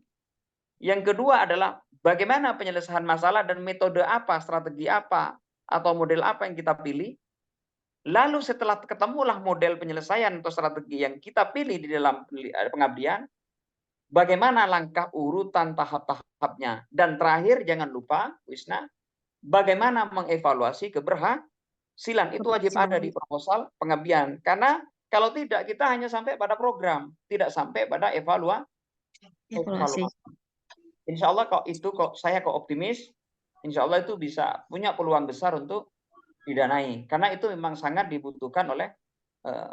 yang kedua adalah bagaimana penyelesaian masalah dan metode apa, strategi apa, atau model apa yang kita pilih. Lalu setelah ketemulah model penyelesaian atau strategi yang kita pilih di dalam pengabdian, bagaimana langkah urutan tahap-tahapnya. Dan terakhir jangan lupa, Wisna, bagaimana mengevaluasi keberhasilan. Itu wajib ada di proposal pengabdian. Karena kalau tidak, kita hanya sampai pada program, tidak sampai pada evaluasi. Insya Allah saya optimis, insya Allah itu bisa punya peluang besar untuk didanai. Karena itu memang sangat dibutuhkan oleh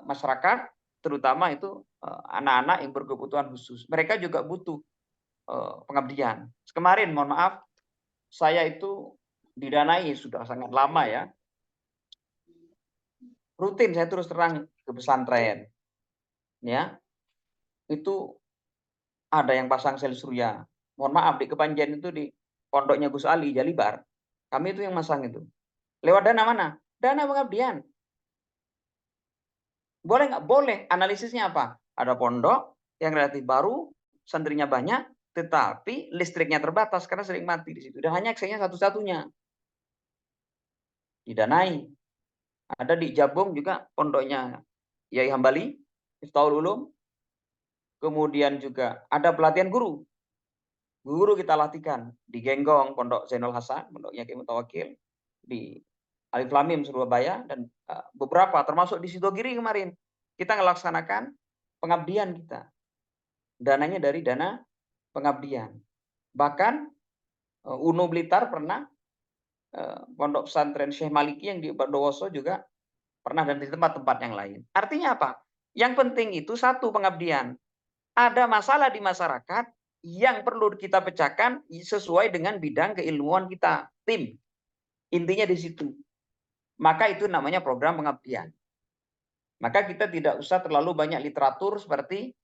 masyarakat, terutama itu anak-anak yang berkebutuhan khusus. Mereka juga butuh pengabdian. Kemarin, mohon maaf, saya itu didanai sudah sangat lama ya. Rutin saya terus terang ke pesantren. Ya. Itu ada yang pasang sel surya. Mohon maaf, di Kepanjen itu di pondoknya Gus Ali, Jalibar. Kami itu yang masang itu. Lewat dana mana? Dana pengabdian. Boleh nggak? Boleh. Analisisnya apa? Ada pondok yang relatif baru, santrinya banyak, tetapi listriknya terbatas karena sering mati di situ. Dan hanya aksesnya satu-satunya. Didanai. Ada di Jabung juga pondoknya Yai Hambali, Miftahul Ulum. Kemudian juga ada pelatihan guru. Guru kita latihkan di Genggong, Pondok Zainul Hasan, Pondoknya Kiai Mutawakil, di Alif Lamim Surabaya, dan beberapa termasuk di Sidogiri kemarin kita melaksanakan pengabdian kita. Dananya dari dana pengabdian. Bahkan UNU Blitar pernah, Pondok Pesantren Syekh Maliki yang di Bondowoso juga pernah, dan di tempat-tempat yang lain. Artinya apa? Yang penting itu satu, pengabdian. Ada masalah di masyarakat yang perlu kita pecahkan sesuai dengan bidang keilmuan kita, tim. Intinya di situ. Maka itu namanya program pengabdian. Maka kita tidak usah terlalu banyak literatur seperti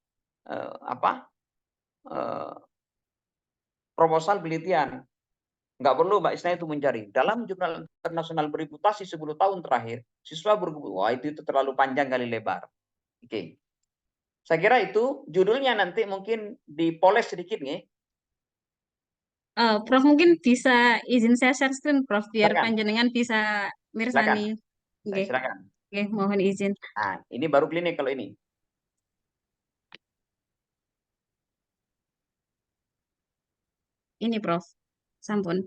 proposal penelitian. Nggak perlu Mbak Isna itu mencari. Dalam jurnal internasional bereputasi 10 tahun terakhir, siswa wah itu terlalu panjang kali lebar. Oke. Saya kira itu judulnya nanti mungkin dipoles sedikit nih. Prof mungkin bisa izin saya share screen, Prof, biar Silakan. panjenengan bisa mirsani. Oke. Silakan. Oke, mohon izin. Nah, ini baru klinik kalau ini. Ini, Prof. Sampun.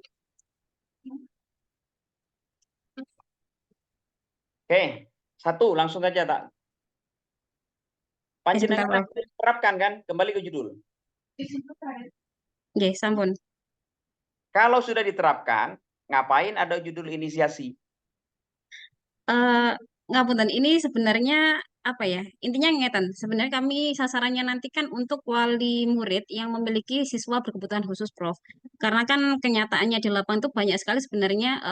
Oke, satu langsung aja tak. Sebentar, Panjenengan Prof. terapkan kan? Kembali ke judul. Oke, sampun. Kalau sudah diterapkan, ngapain ada judul inisiasi? Ngapunten, ini sebenarnya apa ya? Intinya ngeten. Sebenarnya kami sasarannya nanti kan untuk wali murid yang memiliki siswa berkebutuhan khusus, Prof. Karena kan kenyataannya di lapangan itu banyak sekali sebenarnya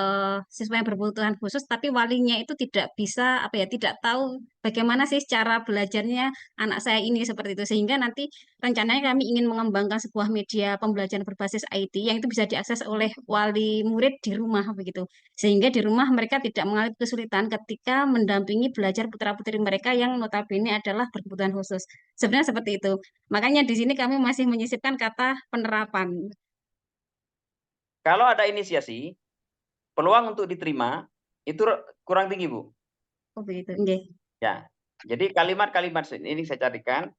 siswa yang berkebutuhan khusus, tapi walinya itu tidak bisa apa ya? Tidak tahu bagaimana sih cara belajarnya anak saya ini seperti itu. Sehingga nanti rencananya kami ingin mengembangkan sebuah media pembelajaran berbasis IT yang itu bisa diakses oleh wali murid di rumah begitu. Sehingga di rumah mereka tidak mengalami kesulitan ketika mendampingi belajar putra-putri mereka yang notabene adalah berkebutuhan khusus. Sebenarnya seperti itu. Makanya di sini kami masih menyisipkan kata penerapan. Kalau ada inisiasi, peluang untuk diterima itu kurang tinggi, Bu. Oh begitu. Nggih. Ya. Jadi kalimat-kalimat ini saya carikan.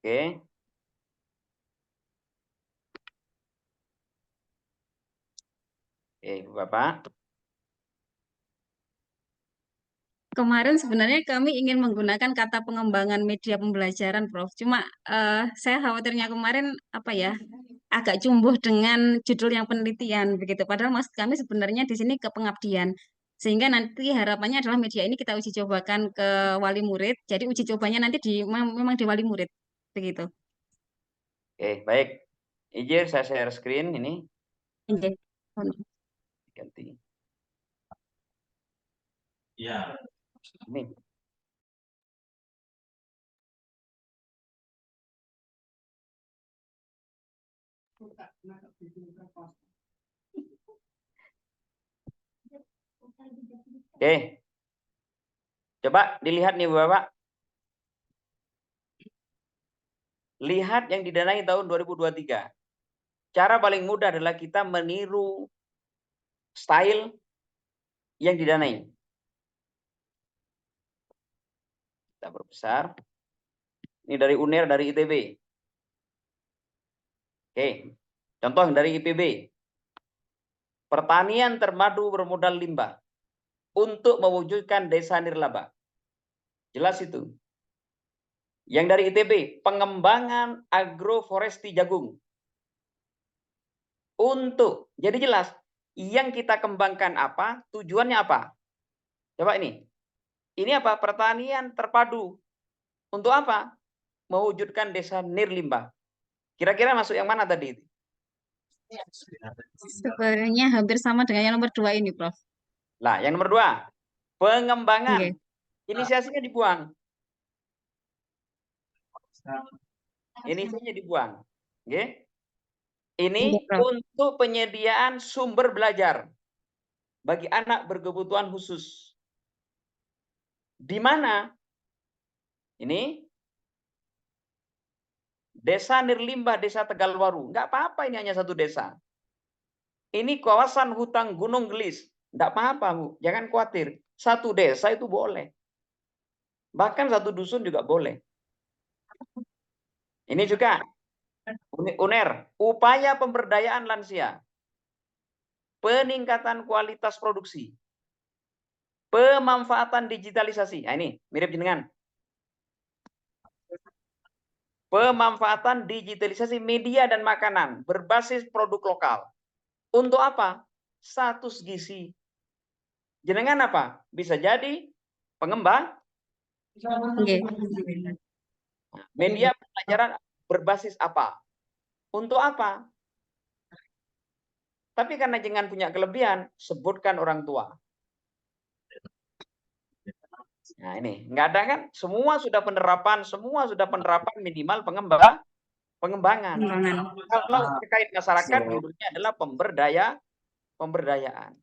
Oke. Oke, Ibu Bapak. Kemarin sebenarnya kami ingin menggunakan kata pengembangan media pembelajaran, Prof. Cuma saya khawatirnya kemarin apa ya, agak jumbuh dengan judul yang penelitian begitu. Padahal maksud kami sebenarnya di sini ke pengabdian. Sehingga nanti harapannya adalah media ini kita uji cobakan ke wali murid. Jadi uji cobanya nanti memang di wali murid begitu. Oke, baik. Izin saya share screen ini. Oke. Ganti. Ya. Ini. Oke. Coba dilihat nih Bapak. Lihat yang didanai tahun 2023. Cara paling mudah adalah kita meniru style yang didanai. Kita perbesar. Ini dari UNER, dari ITB. Oke. Contoh dari IPB. Pertanian terpadu bermodal limbah untuk mewujudkan desa nirlaba. Jelas itu. Yang dari ITB, pengembangan agroforestry jagung. Untuk, jadi jelas, yang kita kembangkan apa, tujuannya apa? Coba ini. Ini apa? Pertanian terpadu. Untuk apa? Mewujudkan desa nirlimbah. Kira-kira masuk yang mana tadi? Sebenarnya hampir sama dengan yang nomor 2 ini, Prof. Nah, yang nomor 2. Pengembangan. Oke. Inisiasinya dibuang. Inisiasinya dibuang. Oke. Ini Oke, Prof. untuk penyediaan sumber belajar bagi anak berkebutuhan khusus. Di mana? Ini Desa Nirlimbah, Desa Tegalwaru. Enggak apa-apa ini hanya satu desa. Ini kawasan hutan Gunung Gelis. Enggak apa-apa, Bu. Jangan khawatir. Satu desa itu boleh. Bahkan satu dusun juga boleh. Ini juga UNER, upaya pemberdayaan lansia. Peningkatan kualitas produksi. Pemanfaatan digitalisasi. Nah, ini mirip dengan pemanfaatan digitalisasi media dan makanan berbasis produk lokal. Untuk apa? Status gizi. Jenengan apa? Bisa jadi pengembang. Oke. Media pelajaran berbasis apa? Untuk apa? Tapi karena jangan punya kelebihan, sebutkan orang tua. Nah ini, nggak ada kan? Semua sudah penerapan minimal pengembangan. Kalau terkait masyarakat, judulnya adalah pemberdayaan.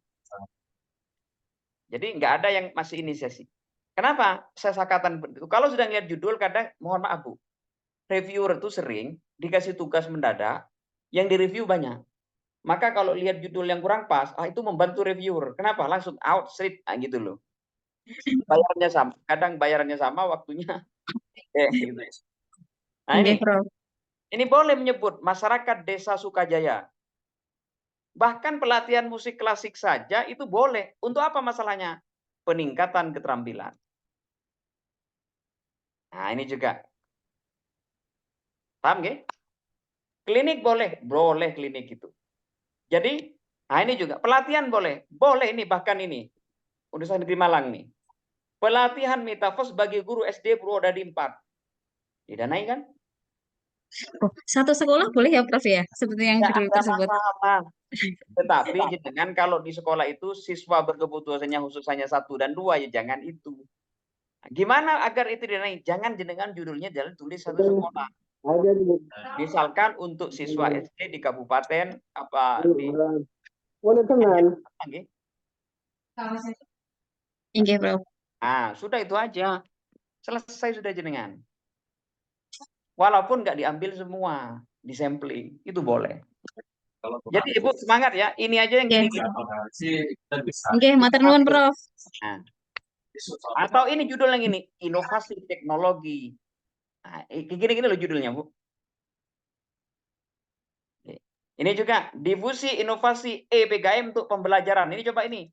Jadi nggak ada yang masih inisiasi. Kenapa saya katakan begitu? Kalau sudah lihat judul, kadang mohon maaf Bu, reviewer itu sering dikasih tugas mendadak, yang direview banyak. Maka kalau lihat judul yang kurang pas, itu membantu reviewer. Kenapa? Langsung out straight, gitu loh. Bayarnya sama, kadang bayarannya sama, waktunya. Gitu. Nah ini boleh menyebut masyarakat Desa Sukajaya. Bahkan pelatihan musik klasik saja itu boleh. Untuk apa masalahnya? Peningkatan keterampilan. Nah ini juga. Paham nggih? Klinik boleh klinik itu. Jadi, nah ini juga pelatihan boleh ini bahkan ini Universitas Negeri Malang nih. Pelatihan metaverse bagi guru SD Purwodadi 4. Didanai kan? Oh, satu sekolah boleh ya, Prof ya? Seperti yang judul tersebut. Tetapi jangan kalau di sekolah itu siswa berkebutuhannya khusus hanya 1 dan 2 ya jangan itu. Gimana agar itu didanai? Jangan jenengan judulnya jalan tulis satu sekolah. Misalkan untuk siswa SD di kabupaten apa di Oke. Oke, Prof. Sudah itu aja. Selesai sudah jenengan. Walaupun nggak diambil semua, disampling, itu boleh. Jadi Ibu semangat ya. Ini aja yang Oke. gini-gini. Oke, matur nuwun, Prof. Nah, atau ini judul yang ini, inovasi teknologi. Nah, gini-gini loh judulnya, Bu. Ini juga difusi inovasi EPKM untuk pembelajaran. Ini coba ini.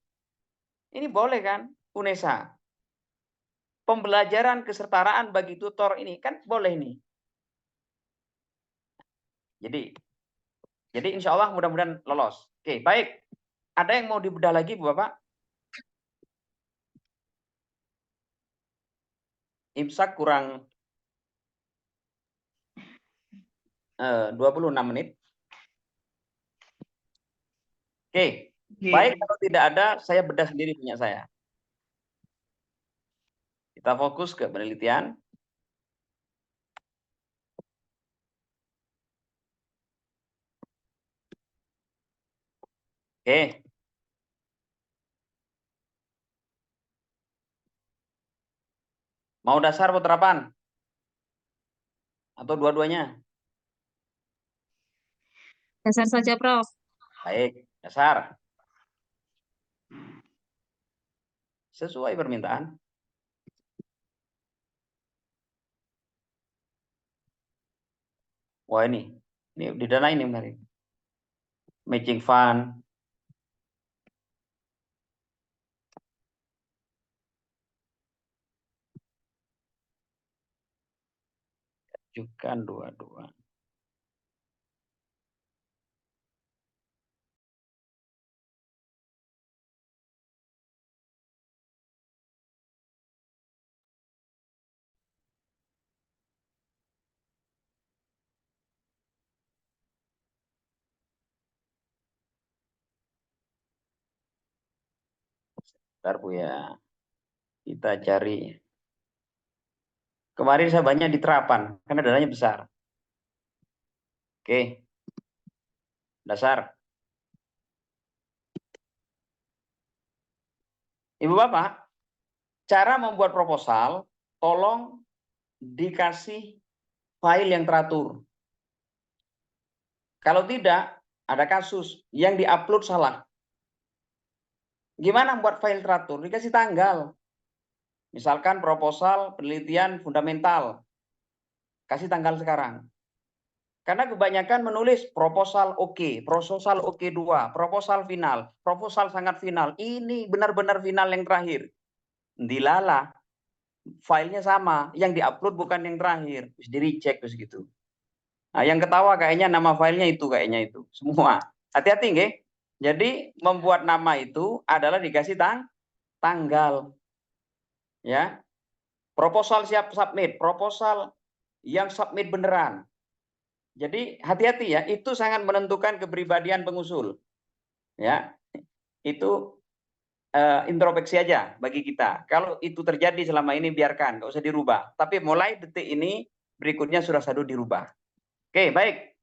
Ini boleh kan? UNESA. Pembelajaran kesetaraan bagi tutor ini kan boleh nih. Jadi insya Allah mudah-mudahan lolos. Oke, baik. Ada yang mau dibedah lagi, Bu Bapak? Imsak kurang 26 menit. Oke, baik kalau tidak ada, saya bedah sendiri punya saya. Kita fokus ke penelitian. Oke. Mau dasar atau terapan? Atau dua-duanya? Dasar saja, Prof. Baik, dasar. Sesuai permintaan. Wah ini didana ini menarik. Matching fund. Ajukan dua-dua. Bentar Bu ya. Kita cari. Kemarin saya banyak di terapan karena dananya besar. Oke. Dasar. Ibu Bapak, cara membuat proposal, tolong dikasih file yang teratur. Kalau tidak, ada kasus yang diupload salah. Gimana membuat file teratur? Dikasih tanggal. Misalkan proposal penelitian fundamental. Kasih tanggal sekarang. Karena kebanyakan menulis proposal oke, proposal oke 2, proposal final, proposal sangat final. Ini benar-benar final yang terakhir. Dilala, filenya sama, yang diupload bukan yang terakhir. Terus di-recheck terus gitu. Nah, yang ketawa kayaknya nama filenya itu kayaknya itu. Semua. Hati-hati nggih. Jadi membuat nama itu adalah dikasih tanggal. Ya. Proposal siap submit, proposal yang submit beneran. Jadi hati-hati ya, itu sangat menentukan kepribadian pengusul. Ya, itu introspeksi aja bagi kita. Kalau itu terjadi selama ini biarkan, nggak usah dirubah. Tapi mulai detik ini berikutnya sudah sadu dirubah. Oke, baik.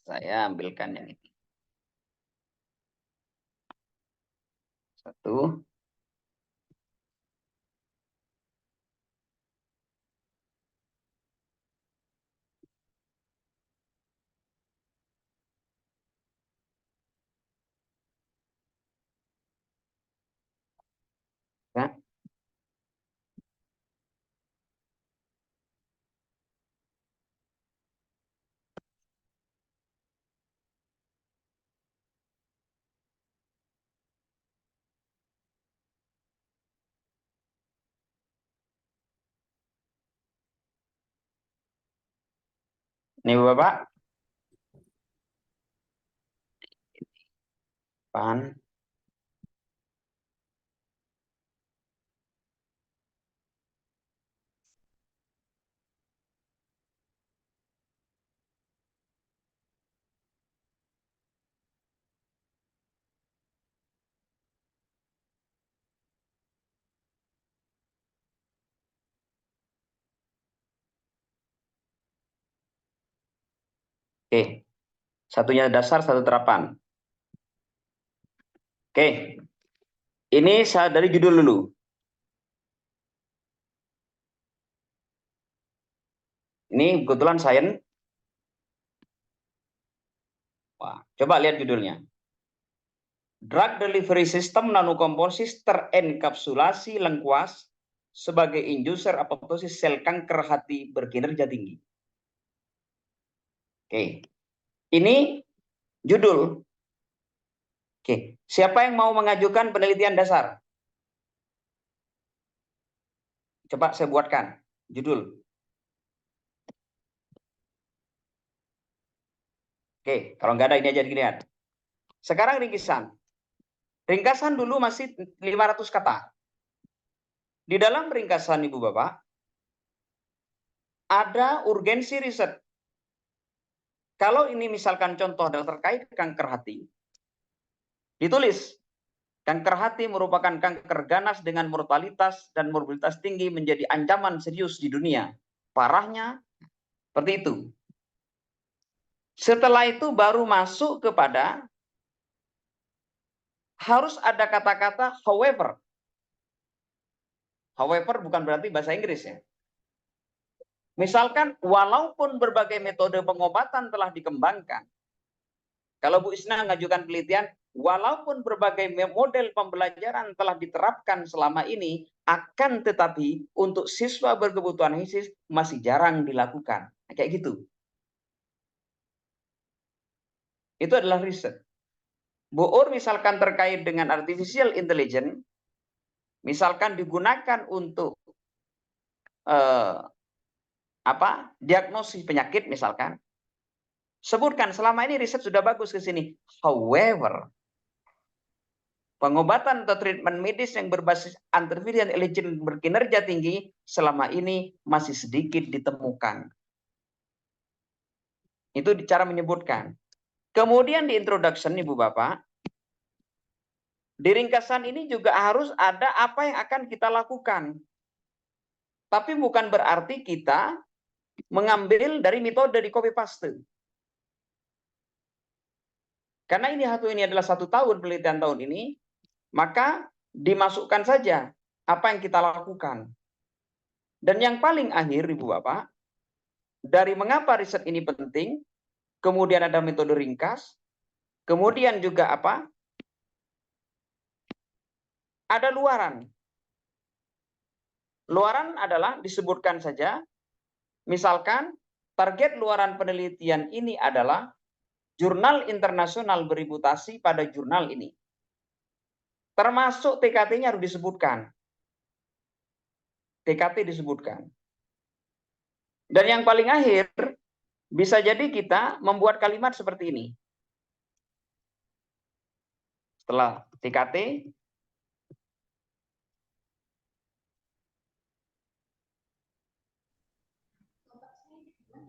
Saya ambilkan yang ini. Satu. Ya. Ini Bapak. Pan. Oke. Satunya dasar, satu terapan. Oke. Ini saya dari judul dulu. Ini kebetulan sains. Wah, coba lihat judulnya. Drug Delivery System Nanokomposis terenkapsulasi lengkuas sebagai inducer apoptosis sel kanker hati berkinerja tinggi. Oke. Ini judul. Oke. Siapa yang mau mengajukan penelitian dasar? Coba saya buatkan judul. Oke, kalau nggak ada ini aja dilihat. Sekarang ringkasan. Ringkasan dulu masih 500 kata. Di dalam ringkasan Ibu Bapak, ada urgensi riset. Kalau ini misalkan contoh adalah terkait kanker hati, ditulis, kanker hati merupakan kanker ganas dengan mortalitas dan morbiditas tinggi menjadi ancaman serius di dunia. Parahnya, seperti itu. Setelah itu baru masuk kepada harus ada kata-kata however. However bukan berarti bahasa Inggris ya. Misalkan walaupun berbagai metode pengobatan telah dikembangkan. Kalau Bu Isna mengajukan penelitian, walaupun berbagai model pembelajaran telah diterapkan selama ini, akan tetapi untuk siswa berkebutuhan khusus masih jarang dilakukan. Kayak gitu. Itu adalah riset. Bu Ur misalkan terkait dengan artificial intelligence, misalkan digunakan untuk diagnosis penyakit misalkan, sebutkan selama ini riset sudah bagus ke sini. However, pengobatan atau treatment medis yang berbasis artificial intelligence berkinerja tinggi selama ini masih sedikit ditemukan. Itu cara menyebutkan. Kemudian di introduction Ibu Bapak, di ringkasan ini juga harus ada apa yang akan kita lakukan. Tapi bukan berarti kita mengambil dari metode di copy paste. Karena ini adalah 1 tahun penelitian tahun ini, maka dimasukkan saja apa yang kita lakukan. Dan yang paling akhir Ibu Bapak, dari mengapa riset ini penting, kemudian ada metode ringkas, kemudian juga apa? Ada luaran. Luaran adalah disebutkan saja, misalkan target luaran penelitian ini adalah jurnal internasional bereputasi pada jurnal ini. Termasuk TKT-nya harus disebutkan. TKT disebutkan. Dan yang paling akhir, bisa jadi kita membuat kalimat seperti ini. Setelah TKT,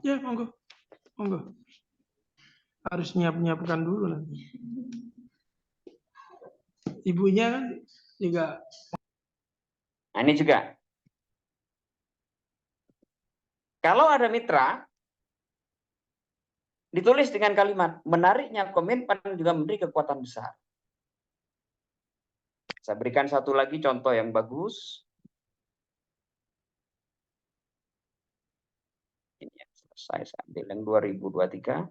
ya, monggo. Monggo. Harus nyiapkan dulu nanti. Ibunya kan juga. Nah, ini juga. Kalau ada mitra, ditulis dengan kalimat, menariknya komitmen juga memberi kekuatan besar. Saya berikan satu lagi contoh yang bagus. Ini yang selesai, saya ambil yang 2023.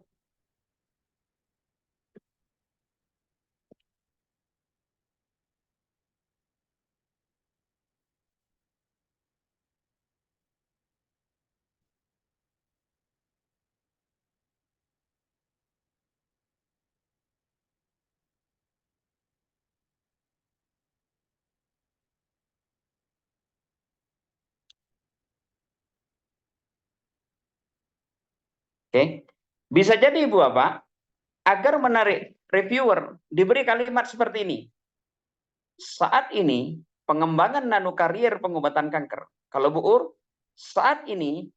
Oke, bisa jadi Ibu Bapak, agar menarik reviewer, diberi kalimat seperti ini. Saat ini, pengembangan nanokarier pengobatan kanker. Kalau Bu Ur, saat ini,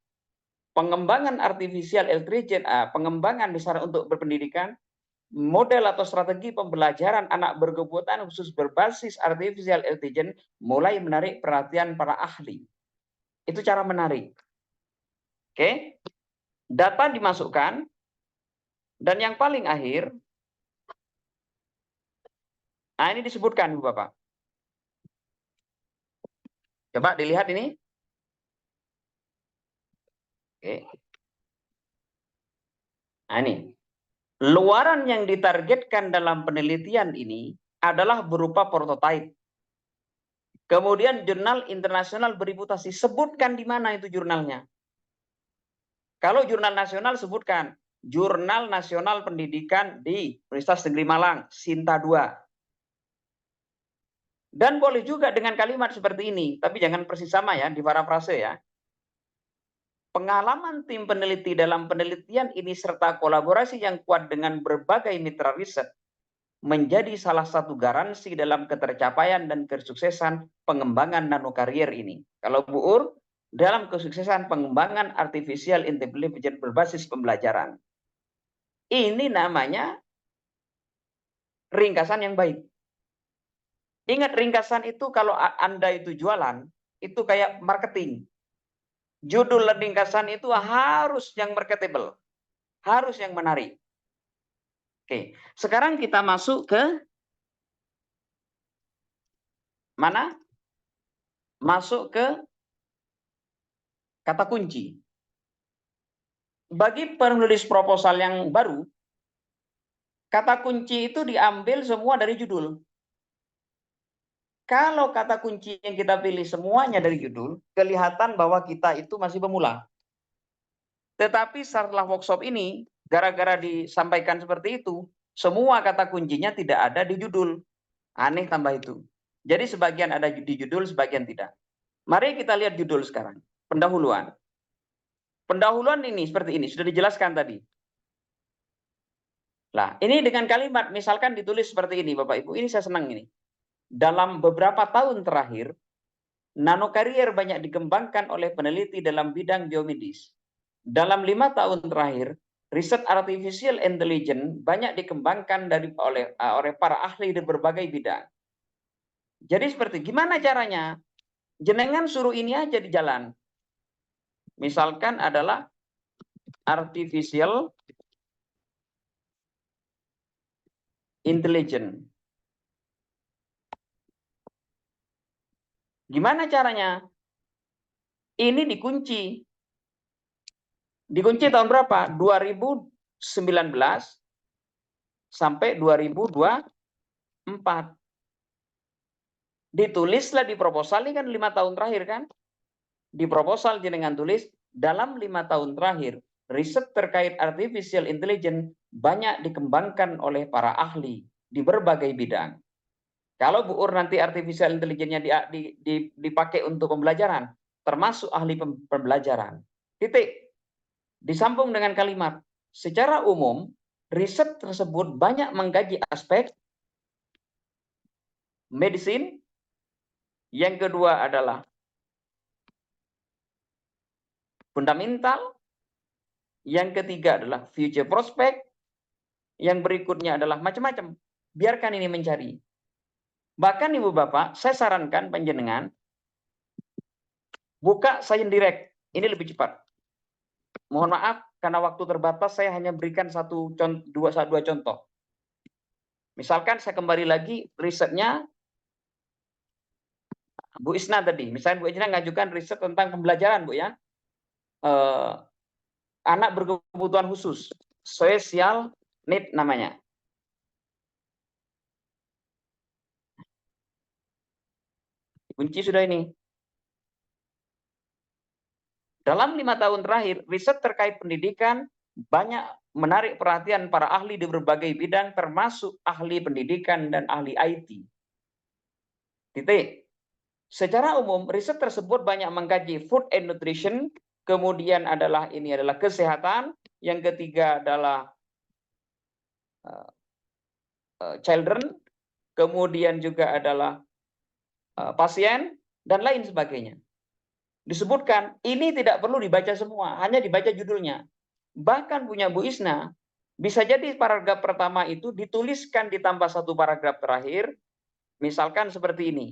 pengembangan artificial intelligence, pengembangan misalnya untuk berpendidikan, model atau strategi pembelajaran anak berkebutuhan khusus berbasis artificial intelligence mulai menarik perhatian para ahli. Itu cara menarik. Oke. Data dimasukkan, Dan yang paling akhir, nah ini disebutkan Ibu Bapak. Coba dilihat ini. Oke. Nah ini. Luaran yang ditargetkan dalam penelitian ini adalah berupa prototipe. Kemudian jurnal internasional bereputasi. Sebutkan di mana itu jurnalnya. Kalau jurnal nasional sebutkan. Jurnal Nasional Pendidikan di Universitas Negeri Malang, Sinta 2. Dan boleh juga dengan kalimat seperti ini. Tapi jangan persis sama ya, di parafrase ya. Pengalaman tim peneliti dalam penelitian ini serta kolaborasi yang kuat dengan berbagai mitra riset menjadi salah satu garansi dalam ketercapaian dan kesuksesan pengembangan nanokarier ini. Kalau Bu Ur, dalam kesuksesan pengembangan artificial intelligence berbasis pembelajaran. Ini namanya ringkasan yang baik. Ingat ringkasan itu kalau Anda itu jualan, itu kayak marketing. Judul ringkasan itu harus yang marketable. Harus yang menarik. Oke, sekarang kita masuk ke mana? Masuk ke kata kunci. Bagi penulis proposal yang baru, kata kunci itu diambil semua dari judul. Kalau kata kunci yang kita pilih semuanya dari judul, kelihatan bahwa kita itu masih pemula. Tetapi setelah workshop ini, gara-gara disampaikan seperti itu, semua kata kuncinya tidak ada di judul. Aneh tambah itu. Jadi sebagian ada di judul, sebagian tidak. Mari kita lihat judul sekarang. Pendahuluan. Pendahuluan ini seperti ini, sudah dijelaskan tadi. Nah, ini dengan kalimat, misalkan ditulis seperti ini, Bapak Ibu. Ini saya senang ini. Dalam beberapa tahun terakhir, nanokarier banyak dikembangkan oleh peneliti dalam bidang biomedis. Dalam 5 tahun terakhir, riset artificial intelligence banyak dikembangkan oleh para ahli di berbagai bidang. Jadi seperti gimana caranya? Jenengan suruh ini aja di jalan. Misalkan adalah artificial intelligence. Gimana caranya? Ini dikunci. Dikunci tahun berapa? 2019 sampai 2024. Ditulislah di proposal, ini kan 5 tahun terakhir kan? Di proposal jenengan tulis, dalam 5 tahun terakhir, riset terkait artificial intelligence banyak dikembangkan oleh para ahli di berbagai bidang. Kalau Bu Ur nanti artificial intelligence-nya dipakai untuk pembelajaran, termasuk ahli pembelajaran. Titik. Disambung dengan kalimat, secara umum, riset tersebut banyak mengkaji aspek medicine, yang kedua adalah fundamental, yang ketiga adalah future prospect, yang berikutnya adalah macam-macam. Biarkan ini mencari. Bahkan Ibu Bapak, saya sarankan panjenengan buka Science Direct. Ini lebih cepat. Mohon maaf, karena waktu terbatas, saya hanya berikan dua contoh. Misalkan saya kembali lagi risetnya Bu Isna tadi. Misalnya Bu Isna ngajukan riset tentang pembelajaran, Bu ya. Anak berkebutuhan khusus. Special need namanya. Kunci sudah ini. Dalam 5 tahun terakhir, riset terkait pendidikan banyak menarik perhatian para ahli di berbagai bidang, termasuk ahli pendidikan dan ahli IT. Titik. Secara umum, riset tersebut banyak mengkaji food and nutrition, kemudian adalah kesehatan, yang ketiga adalah children, kemudian juga adalah pasien, dan lain sebagainya. Disebutkan, ini tidak perlu dibaca semua, hanya dibaca judulnya. Bahkan punya Bu Isna, bisa jadi paragraf pertama itu dituliskan ditambah 1 paragraf terakhir, misalkan seperti ini.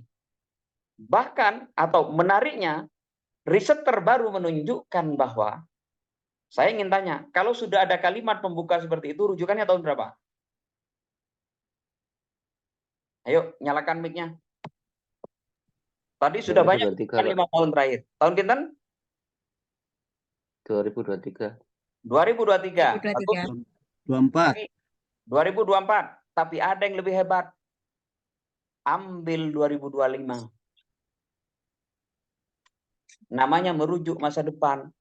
Bahkan, atau menariknya, riset terbaru menunjukkan bahwa Saya ingin tanya, kalau sudah ada kalimat pembuka seperti itu, rujukannya tahun berapa? Ayo, nyalakan mic-nya. Tadi sudah banyak 2023, Pak. 5 tahun terakhir. Tahun kinten? 2023. 2023. 2023. 24. 2024. Tapi ada yang lebih hebat. Ambil 2025. Namanya merujuk masa depan.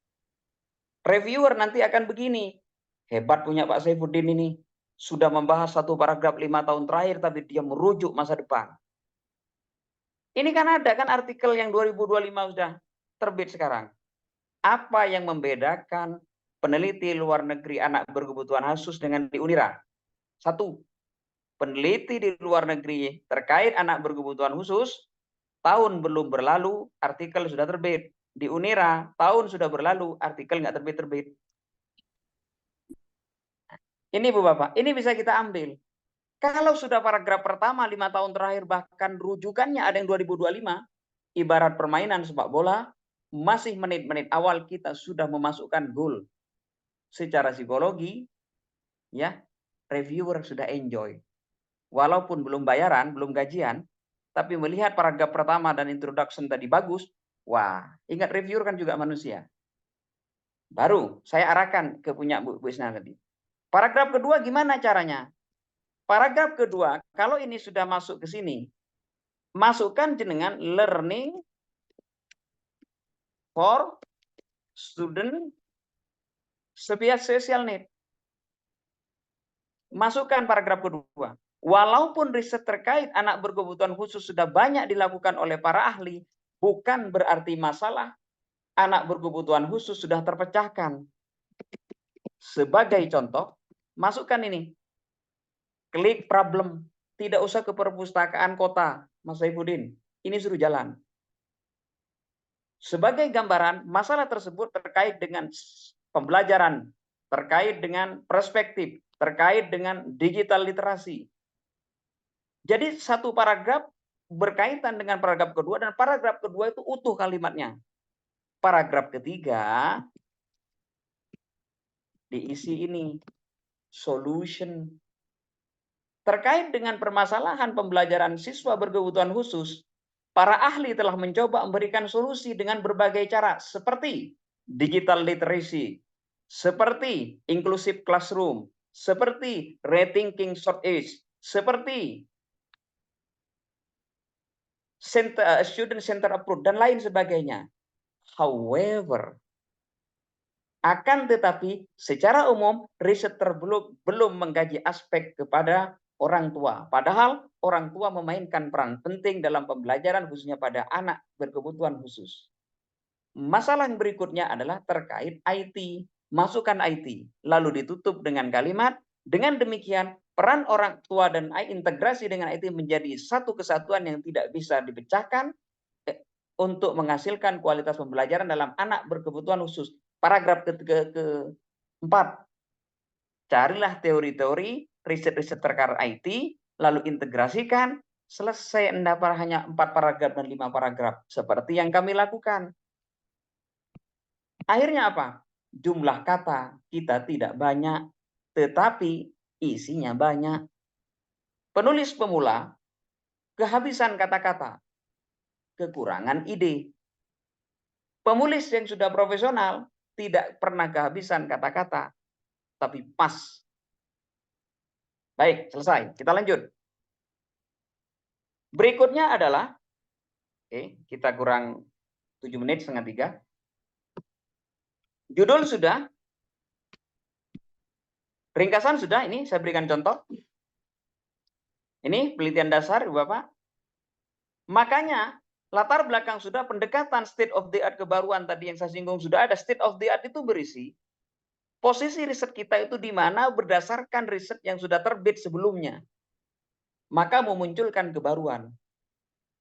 Reviewer nanti akan begini. Hebat punya Pak Saifuddin ini. Sudah membahas satu paragraf 5 tahun terakhir, tapi dia merujuk masa depan. Ini kan ada kan artikel yang 2025 sudah terbit sekarang. Apa yang membedakan peneliti luar negeri anak berkebutuhan khusus dengan di Unira? Satu, peneliti di luar negeri terkait anak berkebutuhan khusus, tahun belum berlalu, artikel sudah terbit. Di Unira, tahun sudah berlalu, artikel nggak terbit-terbit. Ini Bu Bapak, ini bisa kita ambil. Kalau sudah paragraf pertama 5 tahun terakhir, bahkan rujukannya ada yang 2025, ibarat permainan sepak bola, masih menit-menit awal kita sudah memasukkan gol. Secara psikologi, ya, reviewer sudah enjoy. Walaupun belum bayaran, belum gajian, tapi melihat paragraf pertama dan introduction tadi bagus, wah, ingat reviewer kan juga manusia. Baru saya arahkan ke punya Bu Isna tadi. Paragraf kedua gimana caranya? Paragraf kedua, kalau ini sudah masuk ke sini, masukkan jenengan learning for student special need. Masukkan paragraf kedua. Walaupun riset terkait anak berkebutuhan khusus sudah banyak dilakukan oleh para ahli, bukan berarti masalah anak berkebutuhan khusus sudah terpecahkan. Sebagai contoh, masukkan ini. Klik problem. Tidak usah ke perpustakaan kota, Mas Saifuddin. Ini suruh jalan. Sebagai gambaran, masalah tersebut terkait dengan pembelajaran, terkait dengan perspektif, terkait dengan digital literasi. Jadi satu paragraf berkaitan dengan paragraf kedua, dan paragraf kedua itu utuh kalimatnya. Paragraf ketiga diisi ini, solution. Terkait dengan permasalahan pembelajaran siswa berkebutuhan khusus, para ahli telah mencoba memberikan solusi dengan berbagai cara, seperti digital literacy, seperti inclusive classroom, seperti rethinking short age, seperti student center approach, dan lain sebagainya. However, akan tetapi secara umum riset belum mengkaji aspek kepada orang tua. Padahal orang tua memainkan peran penting dalam pembelajaran khususnya pada anak berkebutuhan khusus. Masalah yang berikutnya adalah terkait IT. Masukkan IT. Lalu ditutup dengan kalimat, dengan demikian peran orang tua dan integrasi dengan IT menjadi satu kesatuan yang tidak bisa dipecahkan untuk menghasilkan kualitas pembelajaran dalam anak berkebutuhan khusus. Paragraf keempat. Carilah teori-teori, riset-riset terkait IT, lalu integrasikan, selesai Anda hanya 4 paragraf dan 5 paragraf. Seperti yang kami lakukan. Akhirnya apa? Jumlah kata kita tidak banyak, tetapi isinya banyak. Penulis pemula, kehabisan kata-kata, kekurangan ide. Penulis yang sudah profesional, tidak pernah kehabisan kata-kata, tapi pas. Baik, selesai. Kita lanjut. Berikutnya adalah, kita kurang 7 menit, setengah 3. Judul sudah. Ringkasan sudah, ini saya berikan contoh. Ini penelitian dasar, Bapak. Makanya, latar belakang sudah, pendekatan state of the art kebaruan tadi yang saya singgung sudah ada. State of the art itu berisi posisi riset kita itu di mana berdasarkan riset yang sudah terbit sebelumnya. Maka memunculkan kebaruan.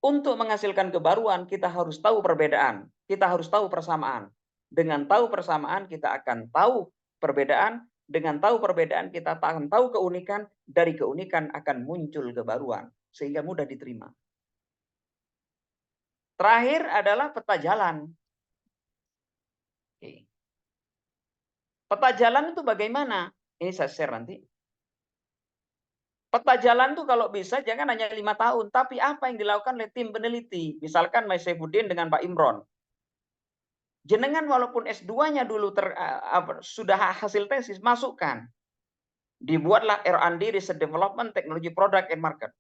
Untuk menghasilkan kebaruan, kita harus tahu perbedaan. Kita harus tahu persamaan. Dengan tahu persamaan, kita akan tahu perbedaan. Dengan tahu perbedaan, kita akan tahu keunikan. Dari keunikan akan muncul kebaruan. Sehingga mudah diterima. Terakhir adalah peta jalan. Peta jalan itu bagaimana? Ini saya share nanti. Peta jalan itu kalau bisa jangan hanya 5 tahun, tapi apa yang dilakukan oleh tim peneliti. Misalkan Mas Saifuddin dengan Pak Imron. Jenengan walaupun S2-nya dulu sudah hasil tesis, masukkan. Dibuatlah R&D, Research Development, Technology Product and Market.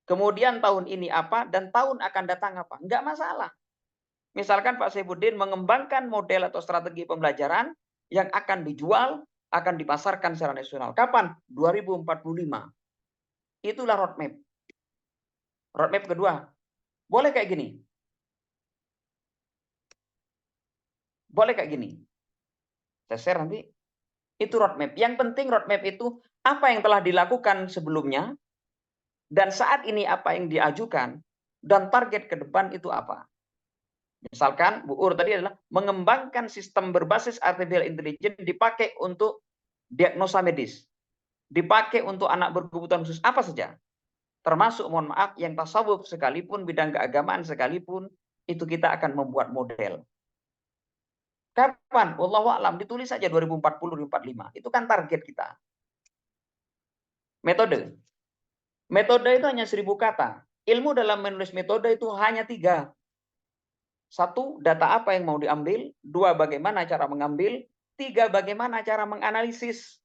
Kemudian tahun ini apa, dan tahun akan datang apa. Enggak masalah. Misalkan Pak Saifuddin mengembangkan model atau strategi pembelajaran yang akan dijual, akan dipasarkan secara nasional. Kapan? 2045. Itulah roadmap. Roadmap kedua. Boleh kayak gini. Boleh kayak gini. Saya share nanti. Itu roadmap. Yang penting roadmap itu apa yang telah dilakukan sebelumnya, dan saat ini apa yang diajukan, dan target ke depan itu apa. Misalkan Bu Ur tadi adalah mengembangkan sistem berbasis artificial intelligence dipakai untuk diagnosa medis. Dipakai untuk anak berkebutuhan khusus apa saja. Termasuk mohon maaf yang tasawuf sekalipun, bidang keagamaan sekalipun, itu kita akan membuat model. Kapan? Wallahu a'lam, ditulis saja 2040-2045. Itu kan target kita. Metode. Metode itu hanya 1000 kata. Ilmu dalam menulis metode itu hanya 3. 1, data apa yang mau diambil. 2, bagaimana cara mengambil. 3, bagaimana cara menganalisis.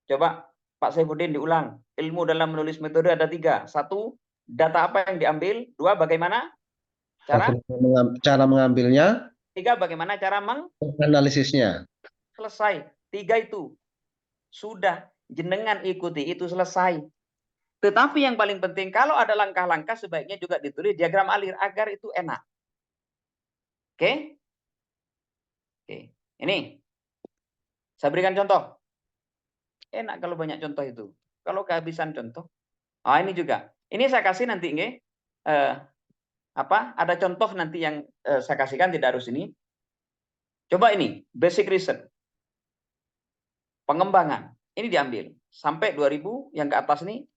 Coba Pak Saifuddin diulang. Ilmu dalam menulis metode ada 3. 1, data apa yang diambil. 2, bagaimana cara mengambilnya. 3, bagaimana cara menganalisisnya. Selesai. 3 itu. Sudah. Jenengan ikuti itu selesai. Tetapi yang paling penting, kalau ada langkah-langkah sebaiknya juga ditulis diagram alir agar itu enak. Oke? Oke. Ini. Saya berikan contoh. Enak kalau banyak contoh itu. Kalau kehabisan contoh. Ini juga. Ini saya kasih nanti nggih. Ada contoh nanti yang saya kasihkan, tidak harus ini. Coba ini, basic research. Pengembangan. Ini diambil sampai 2000 yang ke atas ini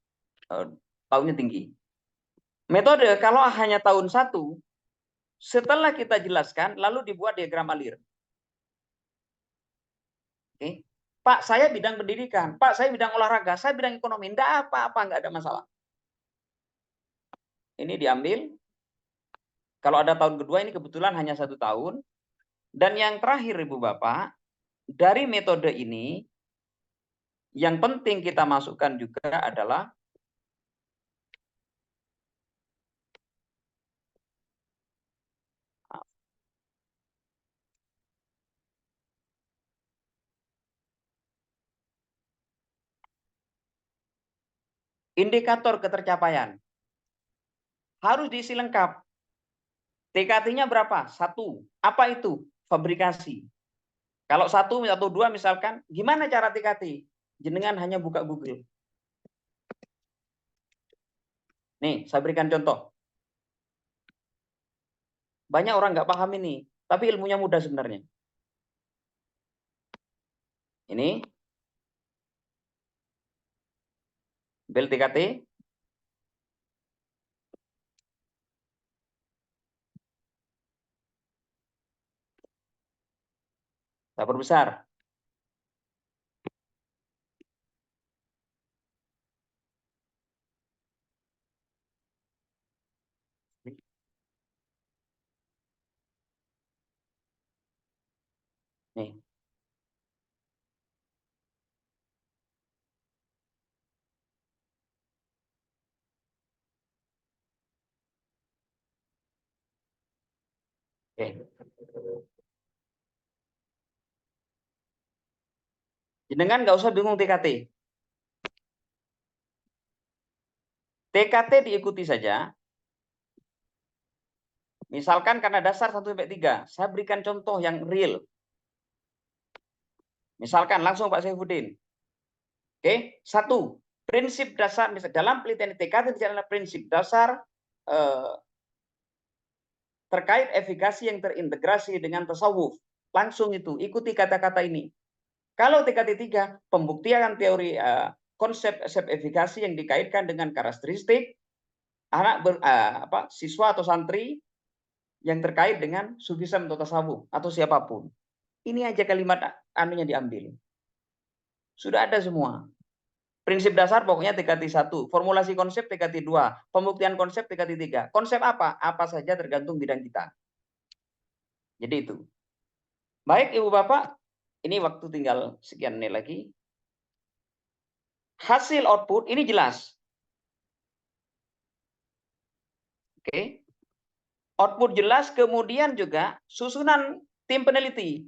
tahunnya tinggi. Metode kalau hanya tahun 1, setelah kita jelaskan lalu dibuat diagram alir. Oke. Pak, saya bidang pendidikan, Pak, saya bidang olahraga, saya bidang ekonomi, enggak apa-apa, enggak ada masalah. Ini diambil. Kalau ada tahun kedua ini kebetulan hanya 1 tahun. Dan yang terakhir Ibu Bapak, dari metode ini yang penting kita masukkan juga adalah indikator ketercapaian. Harus diisi lengkap. TKT-nya berapa? 1. Apa itu? Fabrikasi. Kalau 1 atau 2 misalkan, gimana cara TKT? Jenengan hanya buka Google. Nih, saya berikan contoh. Banyak orang nggak paham ini, tapi ilmunya mudah sebenarnya. Ini. Bel TKT. Saya perbesar. Nih. Oke. Jenengan nggak usah bingung TKT. TKT diikuti saja. Misalkan karena dasar 1-3, saya berikan contoh yang real. Misalkan langsung Pak Saifuddin. Oke, 1. Prinsip dasar dalam penelitian TKT adalah prinsip dasar terkait efikasi yang terintegrasi dengan tasawuf. Langsung itu, ikuti kata-kata ini. Kalau TKT 3, pembuktian teori konsep efikasi yang dikaitkan dengan karakteristik siswa atau santri yang terkait dengan sufisme atau tasawuf atau siapapun. Ini aja kalimat anunya diambil. Sudah ada semua. Prinsip dasar pokoknya TKT 1, formulasi konsep TKT 2, pembuktian konsep TKT 3. Konsep apa? Apa saja tergantung bidang kita. Jadi itu. Baik Ibu Bapak, ini waktu tinggal sekian menit lagi. Hasil output ini jelas. Oke. Output jelas, kemudian juga susunan tim peneliti.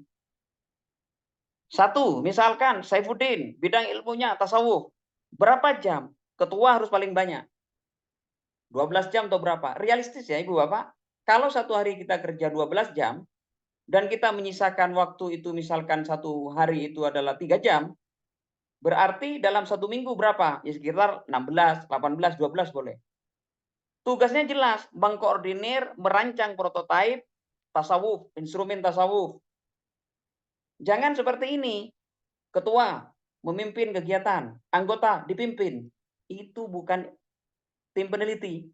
1, misalkan Saifuddin, bidang ilmunya tasawuf. Berapa jam? Ketua harus paling banyak. 12 jam atau berapa? Realistis ya Ibu Bapak. Kalau satu hari kita kerja 12 jam, dan kita menyisakan waktu itu misalkan satu hari itu adalah 3 jam, berarti dalam satu minggu berapa? Ya sekitar 16, 18, 12 boleh. Tugasnya jelas, mengkoordinir, merancang prototipe tasawuf, instrumen tasawuf. Jangan seperti ini. Ketua memimpin kegiatan, anggota dipimpin. Itu bukan tim peneliti.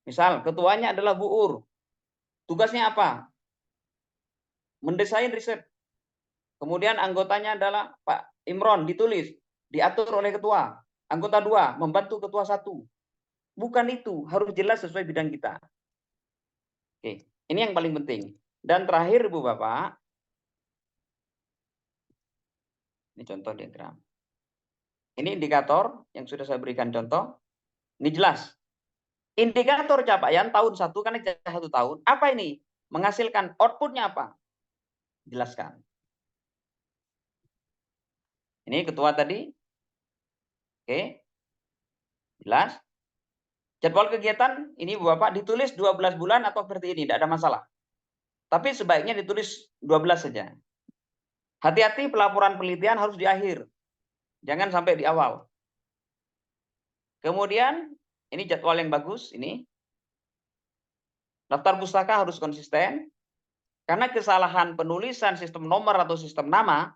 Misal ketuanya adalah Bu Ur. Tugasnya apa? Mendesain riset. Kemudian anggotanya adalah Pak Imron, ditulis, diatur oleh ketua. Anggota 2, membantu ketua 1. Bukan itu, harus jelas sesuai bidang kita. Oke, ini yang paling penting. Dan terakhir Ibu Bapak, ini contoh diagram. Ini indikator yang sudah saya berikan contoh. Ini jelas. Indikator capaian tahun 1, karena 1 tahun. Apa ini? Menghasilkan outputnya apa? Jelaskan. Ini ketua tadi. Oke. Jelas. Jadwal kegiatan ini Bapak ditulis 12 bulan atau seperti ini, tidak ada masalah. Tapi sebaiknya ditulis 12 saja. Hati-hati pelaporan penelitian harus di akhir. Jangan sampai di awal. Kemudian ini jadwal yang bagus ini. Daftar pustaka harus konsisten. Karena kesalahan penulisan sistem nomor atau sistem nama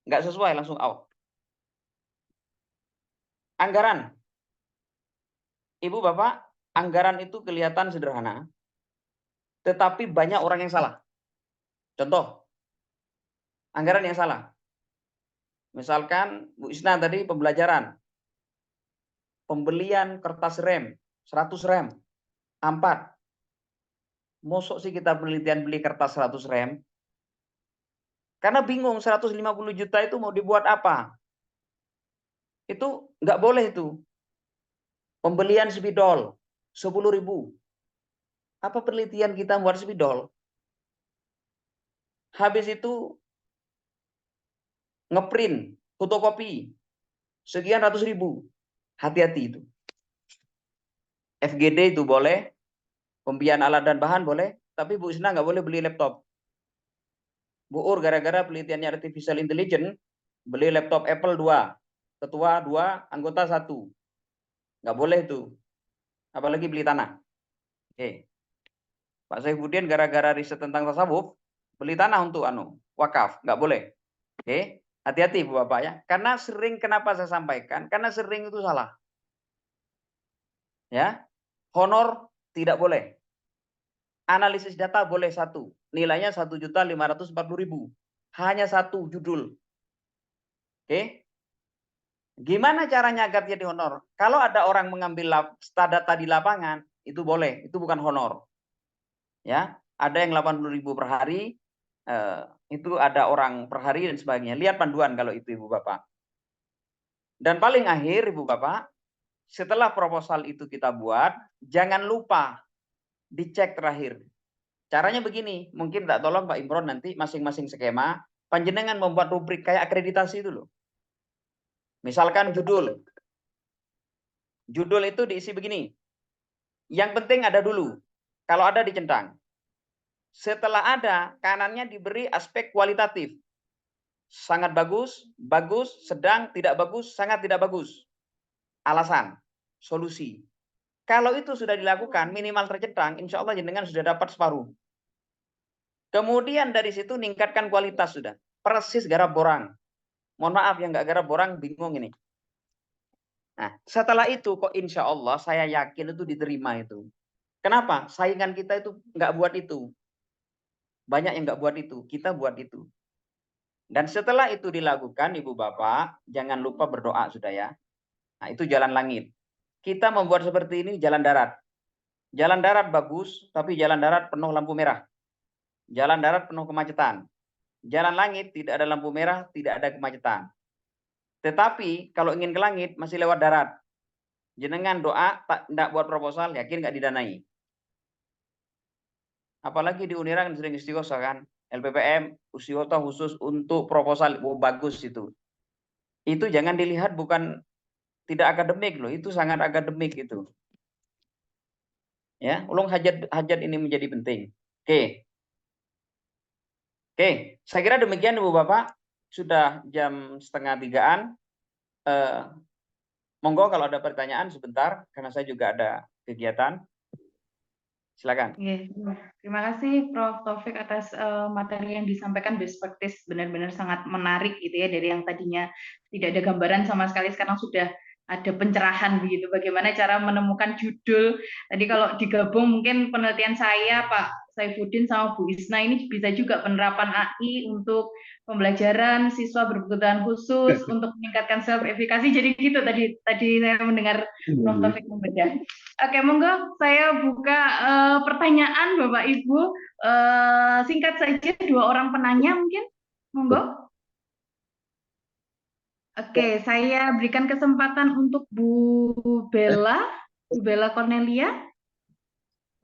nggak sesuai, langsung out. Anggaran. Ibu Bapak, anggaran itu kelihatan sederhana, tetapi banyak orang yang salah. Contoh, anggaran yang salah. Misalkan Bu Isna tadi pembelajaran. Pembelian kertas rem, 100 rem, A4. Mosok sih kita penelitian beli kertas 100 rem? Karena bingung 150 juta itu mau dibuat apa? Itu nggak boleh itu. Pembelian spidol 10.000. Apa penelitian kita buat spidol? Habis itu ngeprint, fotokopi sekian ratus ribu. Hati-hati itu. FGD itu boleh, pembiayaan alat dan bahan boleh, tapi Bu Isna nggak boleh beli laptop. Bu Ur gara-gara penelitiannya artificial intelligence beli laptop Apple 2, ketua 2, anggota 1. Nggak boleh itu. Apalagi beli tanah. Oke. Pak Saifuddin gara-gara riset tentang tasawuf beli tanah untuk wakaf, nggak boleh. Oke. Hati-hati Bu Bapak ya. Karena sering, kenapa saya sampaikan? Karena sering itu salah. Ya. Honor tidak boleh. Analisis data boleh 1. Nilainya 1.540.000. Hanya 1 judul. Oke. Gimana caranya agar jadi honor? Kalau ada orang mengambil data di lapangan, itu boleh, itu bukan honor. Ya, ada yang 80.000 per hari, itu ada orang per hari dan sebagainya. Lihat panduan kalau itu Ibu Bapak. Dan paling akhir Ibu Bapak, setelah proposal itu kita buat, jangan lupa dicek terakhir. Caranya begini, mungkin tak tolong Pak Imron nanti masing-masing skema, panjenengan membuat rubrik kayak akreditasi itu loh. Misalkan judul. Judul itu diisi begini. Yang penting ada dulu. Kalau ada dicentang. Setelah ada, kanannya diberi aspek kualitatif. Sangat bagus, bagus, sedang, tidak bagus, sangat tidak bagus. Alasan, solusi. Kalau itu sudah dilakukan, minimal tercentang, insya Allah jenengan sudah dapat separuh. Kemudian dari situ meningkatkan kualitas sudah. Persis garap borang. Mohon maaf yang nggak garap borang bingung ini. Nah, setelah itu kok insya Allah saya yakin itu diterima itu. Kenapa? Saingan kita itu nggak buat itu. Banyak yang nggak buat itu, kita buat itu. Dan setelah itu dilakukan, Ibu Bapak, jangan lupa berdoa sudah ya. Nah, itu jalan langit. Kita membuat seperti ini jalan darat. Jalan darat bagus, tapi jalan darat penuh lampu merah. Jalan darat penuh kemacetan. Jalan langit tidak ada lampu merah, tidak ada kemacetan. Tetapi kalau ingin ke langit masih lewat darat. Jenengan doa, tak tidak buat proposal, yakin nggak didanai. Apalagi di Unira kan sering istighosa kan. LPPM, usioto khusus untuk proposal, bagus itu. Itu jangan dilihat bukan tidak akademik loh, itu sangat akademik itu. Ya, ulung hajat ini menjadi penting. Oke. Oke, saya kira demikian Ibu Bapak. Sudah jam 2:30. Monggo kalau ada pertanyaan sebentar, karena saya juga ada kegiatan. Silakan. Terima kasih Prof. Taufik atas materi yang disampaikan, best practice benar-benar sangat menarik gitu ya, dari yang tadinya tidak ada gambaran sama sekali sekarang sudah ada pencerahan begitu, bagaimana cara menemukan judul. Tadi kalau digabung mungkin penelitian saya Pak Saifuddin sama Bu Isna ini bisa juga penerapan AI untuk pembelajaran siswa berkebutuhan khusus untuk meningkatkan self efikasi. Jadi gitu tadi saya mendengar Prof. Taufik membedah. Oke, monggo saya buka pertanyaan Bapak Ibu. Singkat saja, 2 orang penanya mungkin. Monggo. Oke, saya berikan kesempatan untuk Bu Bella Cornelia.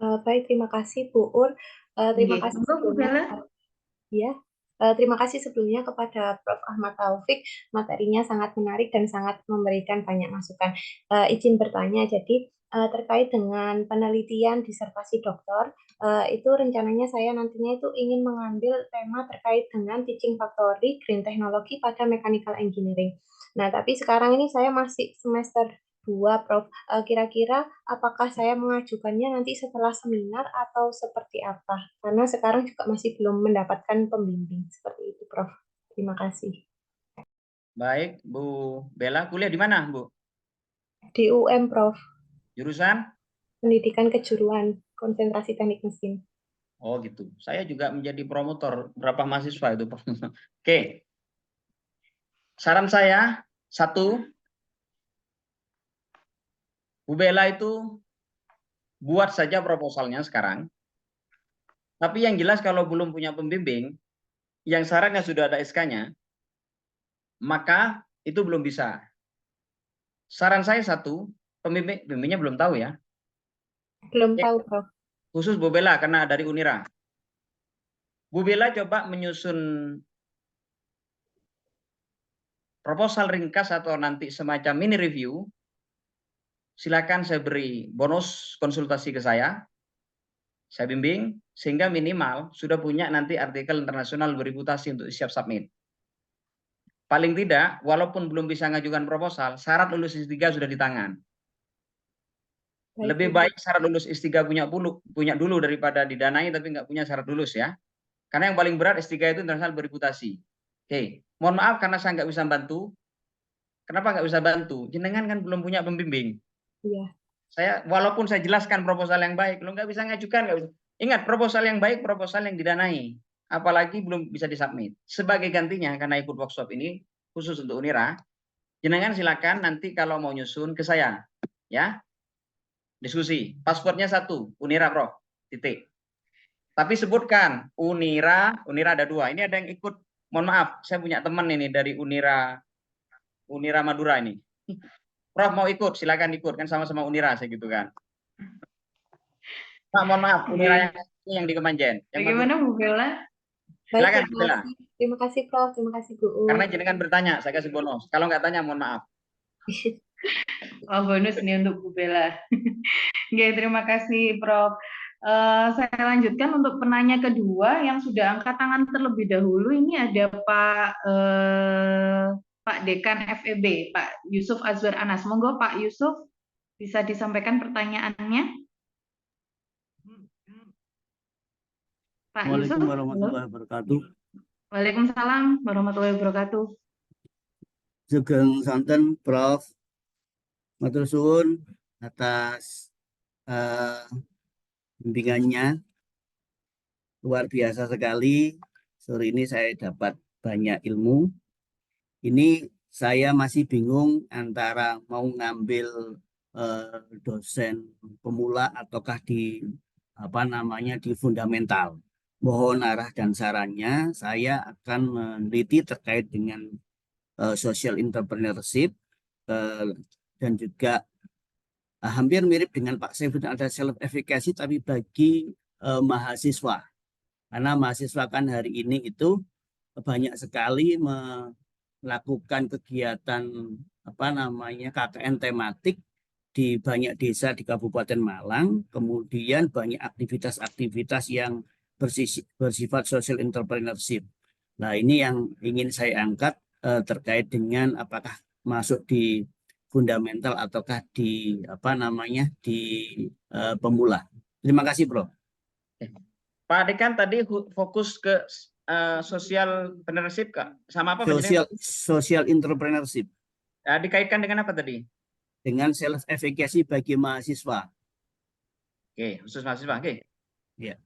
Baik, terima kasih Bu Ur. Terima kasih Monggo Bu Bella. Ya, terima kasih sebelumnya kepada Prof. Ahmad Taufik. Materinya sangat menarik dan sangat memberikan banyak masukan. Izin bertanya, jadi terkait dengan penelitian disertasi doktor, itu rencananya saya nantinya itu ingin mengambil tema terkait dengan teaching factory green technology pada mechanical engineering. Nah, tapi sekarang ini saya masih semester 2, Prof. Kira-kira apakah saya mengajukannya nanti setelah seminar atau seperti apa? Karena sekarang juga masih belum mendapatkan pembimbing seperti itu, Prof. Terima kasih. Baik, Bu Bella, kuliah di mana, Bu? Di UM, Prof. Jurusan? Pendidikan Kejuruan, konsentrasi teknik mesin. Oh gitu. Saya juga menjadi promotor berapa mahasiswa itu. Oke. Saran saya, 1, Bu Bella itu buat saja proposalnya sekarang. Tapi yang jelas kalau belum punya pembimbing, yang sarannya sudah ada SK-nya, maka itu belum bisa. Saran saya 1, pembimbingnya belum tahu ya. Belum tahu, Prof. Khusus Bu Bella karena dari Unira. Bu Bella coba menyusun proposal ringkas atau nanti semacam mini review. Silakan saya beri bonus konsultasi ke saya bimbing, sehingga minimal sudah punya nanti artikel internasional bereputasi untuk siap submit. Paling tidak, walaupun belum bisa ngajukan proposal, syarat lulus S3 sudah di tangan. Lebih baik syarat lulus S3 punya dulu daripada didanai tapi nggak punya syarat lulus ya. Karena yang paling berat S3 itu internasional bereputasi. Oke, mohon maaf karena saya nggak bisa bantu. Kenapa nggak bisa bantu? Jenengan kan belum punya pembimbing. Iya. Walaupun saya jelaskan proposal yang baik, lo nggak bisa ngajukan, nggak bisa. Ingat, proposal yang baik, proposal yang didanai. Apalagi belum bisa disubmit. Sebagai gantinya, karena ikut workshop ini, khusus untuk Unira, jenengan silakan nanti kalau mau nyusun ke saya. Ya, diskusi. Pasportnya 1, Unira Prof. Titik. Tapi sebutkan, Unira ada 2. Ini ada yang ikut, mohon maaf, saya punya teman ini dari Unira Madura ini. Prof mau ikut, silakan ikut, kan sama-sama Unira saya gitu kan. Pak, mohon maaf, Unira yang di Kemanjen. Bagaimana Bu Bella? Silakan, Baik, Bu Bella. terima kasih, Prof. Terima kasih, Bu Ur. Karena jenengan bertanya, saya kasih bonus. Kalau nggak tanya, mohon maaf. Oh, bonus nih untuk Bu Bella. Oke, terima kasih Prof. Saya lanjutkan untuk penanya kedua yang sudah angkat tangan terlebih dahulu. Ini ada Pak Dekan FEB, Pak Yusuf Azwar Anas. Monggo Pak Yusuf, bisa disampaikan pertanyaannya. Pak Yusuf. Waalaikumsalam warahmatullahi wabarakatuh. Waalaikumsalam warahmatullahi wabarakatuh. Sugeng santen Prof. Matur suwun atas bimbingannya. Luar biasa sekali. Sore ini saya dapat banyak ilmu. Ini saya masih bingung antara mau ngambil dosen pemula ataukah di di fundamental. Mohon arah dan sarannya. Saya akan meneliti terkait dengan social entrepreneurship dan juga hampir mirip dengan Pak Saifuddin, ada self efficacy tapi bagi mahasiswa. Karena mahasiswa kan hari ini itu banyak sekali melakukan kegiatan KKN tematik di banyak desa di Kabupaten Malang, kemudian banyak aktivitas-aktivitas yang bersifat social entrepreneurship. Nah, ini yang ingin saya angkat terkait dengan apakah masuk di fundamental ataukah di pemula. Terima kasih, Bro. Pak Dekan tadi fokus ke social entrepreneurship, Kak. Sama apa? Social entrepreneurship. Dikaitkan dengan apa tadi? Dengan self efficacy bagi mahasiswa. Oke, khusus mahasiswa. Oke. Ya.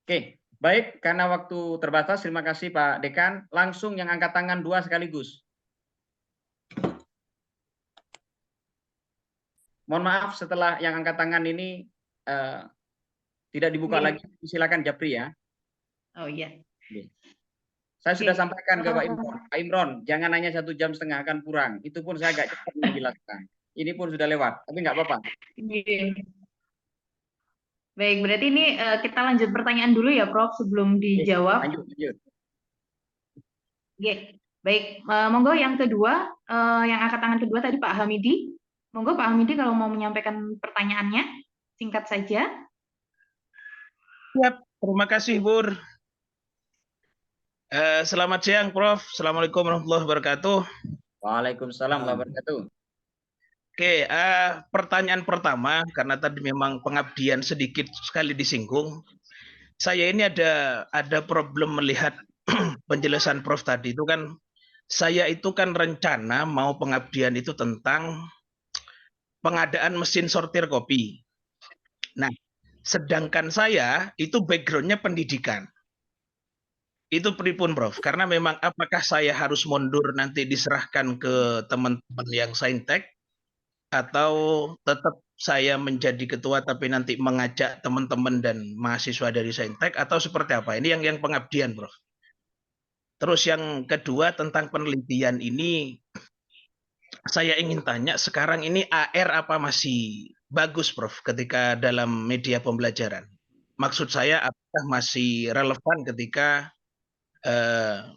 Oke, baik. Karena waktu terbatas, terima kasih Pak Dekan. Langsung yang angkat tangan 2 sekaligus. Mohon maaf setelah yang angkat tangan ini tidak dibuka lagi. Silakan Japri ya. Oh iya. Saya sudah sampaikan ke Pak Imron. Pak Imron, jangan hanya 1,5 jam akan kurang. Itu pun saya agak cepat menjelaskan. Ini pun sudah lewat, tapi nggak apa-apa. Baik, berarti ini kita lanjut pertanyaan dulu ya, Prof, sebelum dijawab. Lanjut. Oke, baik. Monggo yang kedua, yang angkat tangan kedua tadi Pak Hamidi. Monggo Pak Hamidi kalau mau menyampaikan pertanyaannya, singkat saja. Siap, terima kasih, Bur. Selamat siang, Prof. Assalamualaikum warahmatullahi wabarakatuh. Waalaikumsalam warahmatullahi wabarakatuh. Oke, pertanyaan pertama, karena tadi memang pengabdian sedikit sekali disinggung. Saya ini ada problem melihat penjelasan Prof tadi itu kan, saya itu kan rencana mau pengabdian itu tentang pengadaan mesin sortir kopi. Nah, sedangkan saya itu backgroundnya pendidikan. Itu pripun, Prof? Karena memang apakah saya harus mundur nanti diserahkan ke teman-teman yang saintek, atau tetap saya menjadi ketua tapi nanti mengajak teman-teman dan mahasiswa dari saintek, atau seperti apa? Ini yang pengabdian, Prof. Terus yang kedua tentang penelitian ini, saya ingin tanya sekarang ini AR apa masih bagus, Prof, ketika dalam media pembelajaran? Maksud saya apakah masih relevan ketika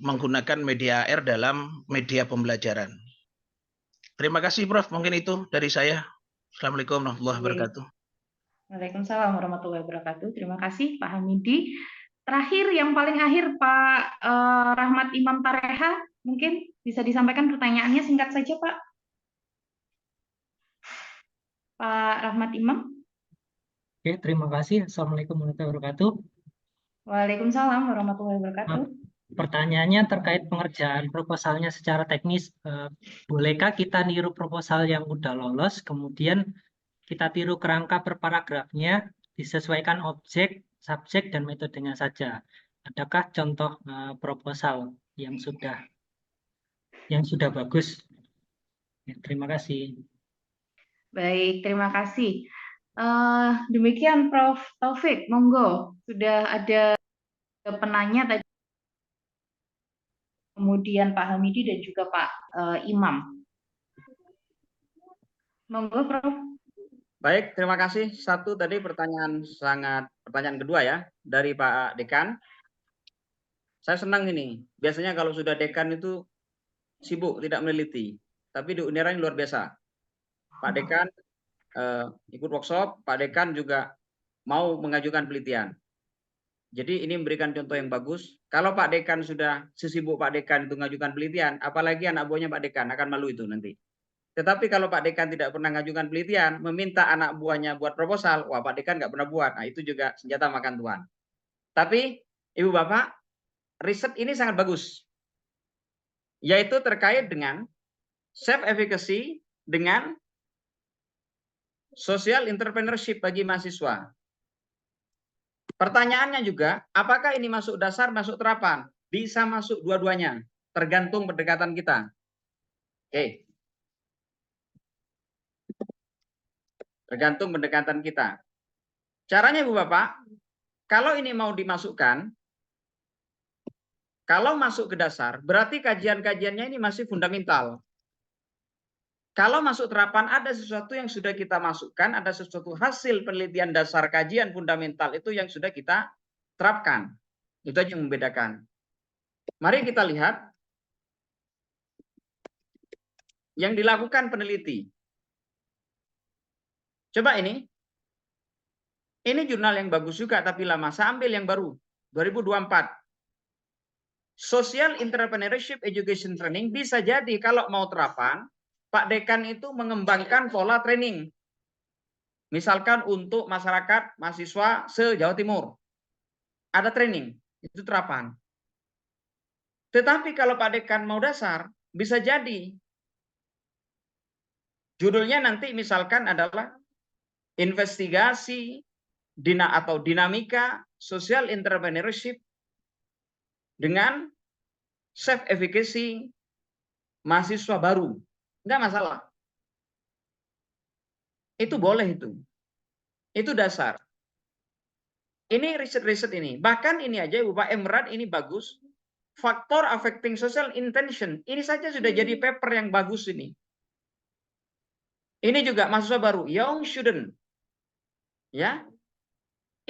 menggunakan media AR dalam media pembelajaran? Terima kasih, Prof. Mungkin itu dari saya. Assalamualaikum warahmatullahi wabarakatuh. Waalaikumsalam warahmatullahi wabarakatuh. Terima kasih Pak Hamidi. Terakhir, yang paling akhir Pak Rahmat Imam Tareha, mungkin bisa disampaikan pertanyaannya singkat saja, Pak. Pak Rahmat Imam. Oke, terima kasih. Assalamualaikum warahmatullahi wabarakatuh. Waalaikumsalam warahmatullahi wabarakatuh. Pertanyaannya terkait pengerjaan proposalnya secara teknis. Bolehkah kita niru proposal yang udah lolos, kemudian kita tiru kerangka per paragrafnya, disesuaikan objek, subjek, dan metodenya saja? Adakah contoh proposal yang sudah bagus? Ya, terima kasih. Baik, terima kasih. Demikian Prof. Taufik, monggo. Sudah ada penanya tadi, kemudian Pak Hamidi dan juga Pak Imam. Monggo, Prof. Baik, terima kasih. Satu tadi pertanyaan kedua ya dari Pak Dekan. Saya senang ini. Biasanya kalau sudah Dekan itu sibuk tidak meneliti, tapi di Unira ini luar biasa. Pak Dekan ikut workshop, Pak Dekan juga mau mengajukan penelitian. Jadi ini memberikan contoh yang bagus. Kalau Pak Dekan sudah sesibuk Pak Dekan itu mengajukan penelitian, apalagi anak buahnya Pak Dekan akan malu itu nanti. Tetapi kalau Pak Dekan tidak pernah mengajukan penelitian, meminta anak buahnya buat proposal, wah Pak Dekan nggak pernah buat. Nah itu juga senjata makan tuan. Tapi Ibu Bapak, riset ini sangat bagus. Yaitu terkait dengan self efficacy dengan Social entrepreneurship bagi mahasiswa. Pertanyaannya juga, apakah ini masuk dasar, masuk terapan? Bisa masuk dua-duanya, tergantung pendekatan kita. Oke. Tergantung pendekatan kita. Caranya Ibu Bapak, kalau ini mau dimasukkan, kalau masuk ke dasar, berarti kajian-kajiannya ini masih fundamental. Kalau masuk terapan, ada sesuatu yang sudah kita masukkan, ada sesuatu hasil penelitian dasar kajian fundamental itu yang sudah kita terapkan. Itu aja yang membedakan. Mari kita lihat yang dilakukan peneliti. Coba ini. Ini jurnal yang bagus juga, tapi lama. Saya ambil yang baru, 2024. Social Entrepreneurship Education Training bisa jadi kalau mau terapan, Pak Dekan itu mengembangkan pola training. Misalkan untuk masyarakat, mahasiswa se-Jawa Timur. Ada training, itu terapan. Tetapi kalau Pak Dekan mau dasar, bisa jadi. Judulnya nanti misalkan adalah investigasi atau dinamika social entrepreneurship dengan self-efficacy mahasiswa baru. Enggak masalah. Itu boleh itu. Itu dasar. Ini riset-riset ini. Bahkan ini aja Ibu Pak Emrad ini bagus. Faktor affecting social intention. Ini saja sudah jadi paper yang bagus ini. Ini juga mahasiswa baru. Young student. Ya.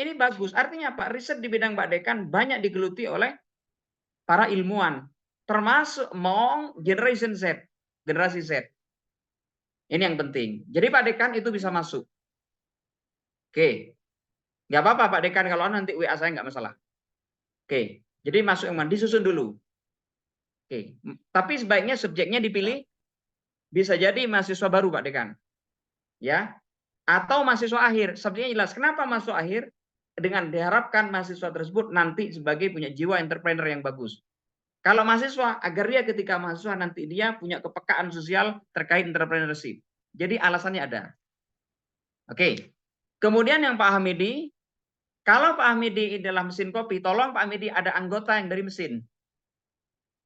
Ini bagus. Artinya Pak, riset di bidang Pak Dekan banyak digeluti oleh para ilmuwan. Termasuk among generation Z. Generasi Z. Ini yang penting. Jadi Pak Dekan itu bisa masuk. Oke. Nggak apa-apa Pak Dekan, kalau nanti WA saya nggak masalah. Oke. Jadi masuk yang mana? Disusun dulu. Oke. Tapi sebaiknya subjeknya dipilih bisa jadi mahasiswa baru Pak Dekan. Ya. Atau mahasiswa akhir. Subjeknya jelas. Kenapa mahasiswa akhir? Dengan diharapkan mahasiswa tersebut nanti sebagai punya jiwa entrepreneur yang bagus. Kalau mahasiswa, agar dia ketika mahasiswa nanti dia punya kepekaan sosial terkait entrepreneurship. Jadi alasannya ada. Oke. Kemudian yang Pak Hamidi, kalau Pak Hamidi adalah mesin kopi, tolong Pak Hamidi ada anggota yang dari mesin.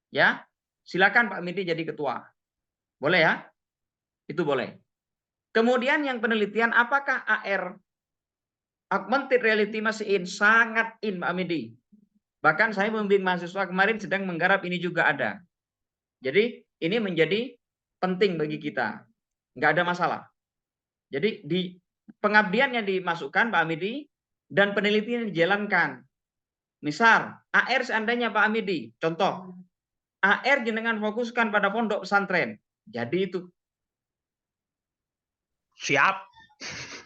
Ya, silakan Pak Hamidi jadi ketua. Boleh ya? Itu boleh. Kemudian yang penelitian, apakah AR, augmented reality masih sangat Pak Hamidi. Bahkan saya membimbing mahasiswa kemarin sedang menggarap ini juga ada. Jadi ini menjadi penting bagi kita. Nggak ada masalah. Jadi di pengabdiannya dimasukkan Pak Hamidi dan penelitian dijalankan. Misal AR seandainya Pak Hamidi, contoh AR jenengan fokuskan pada pondok pesantren. Jadi itu. Siap.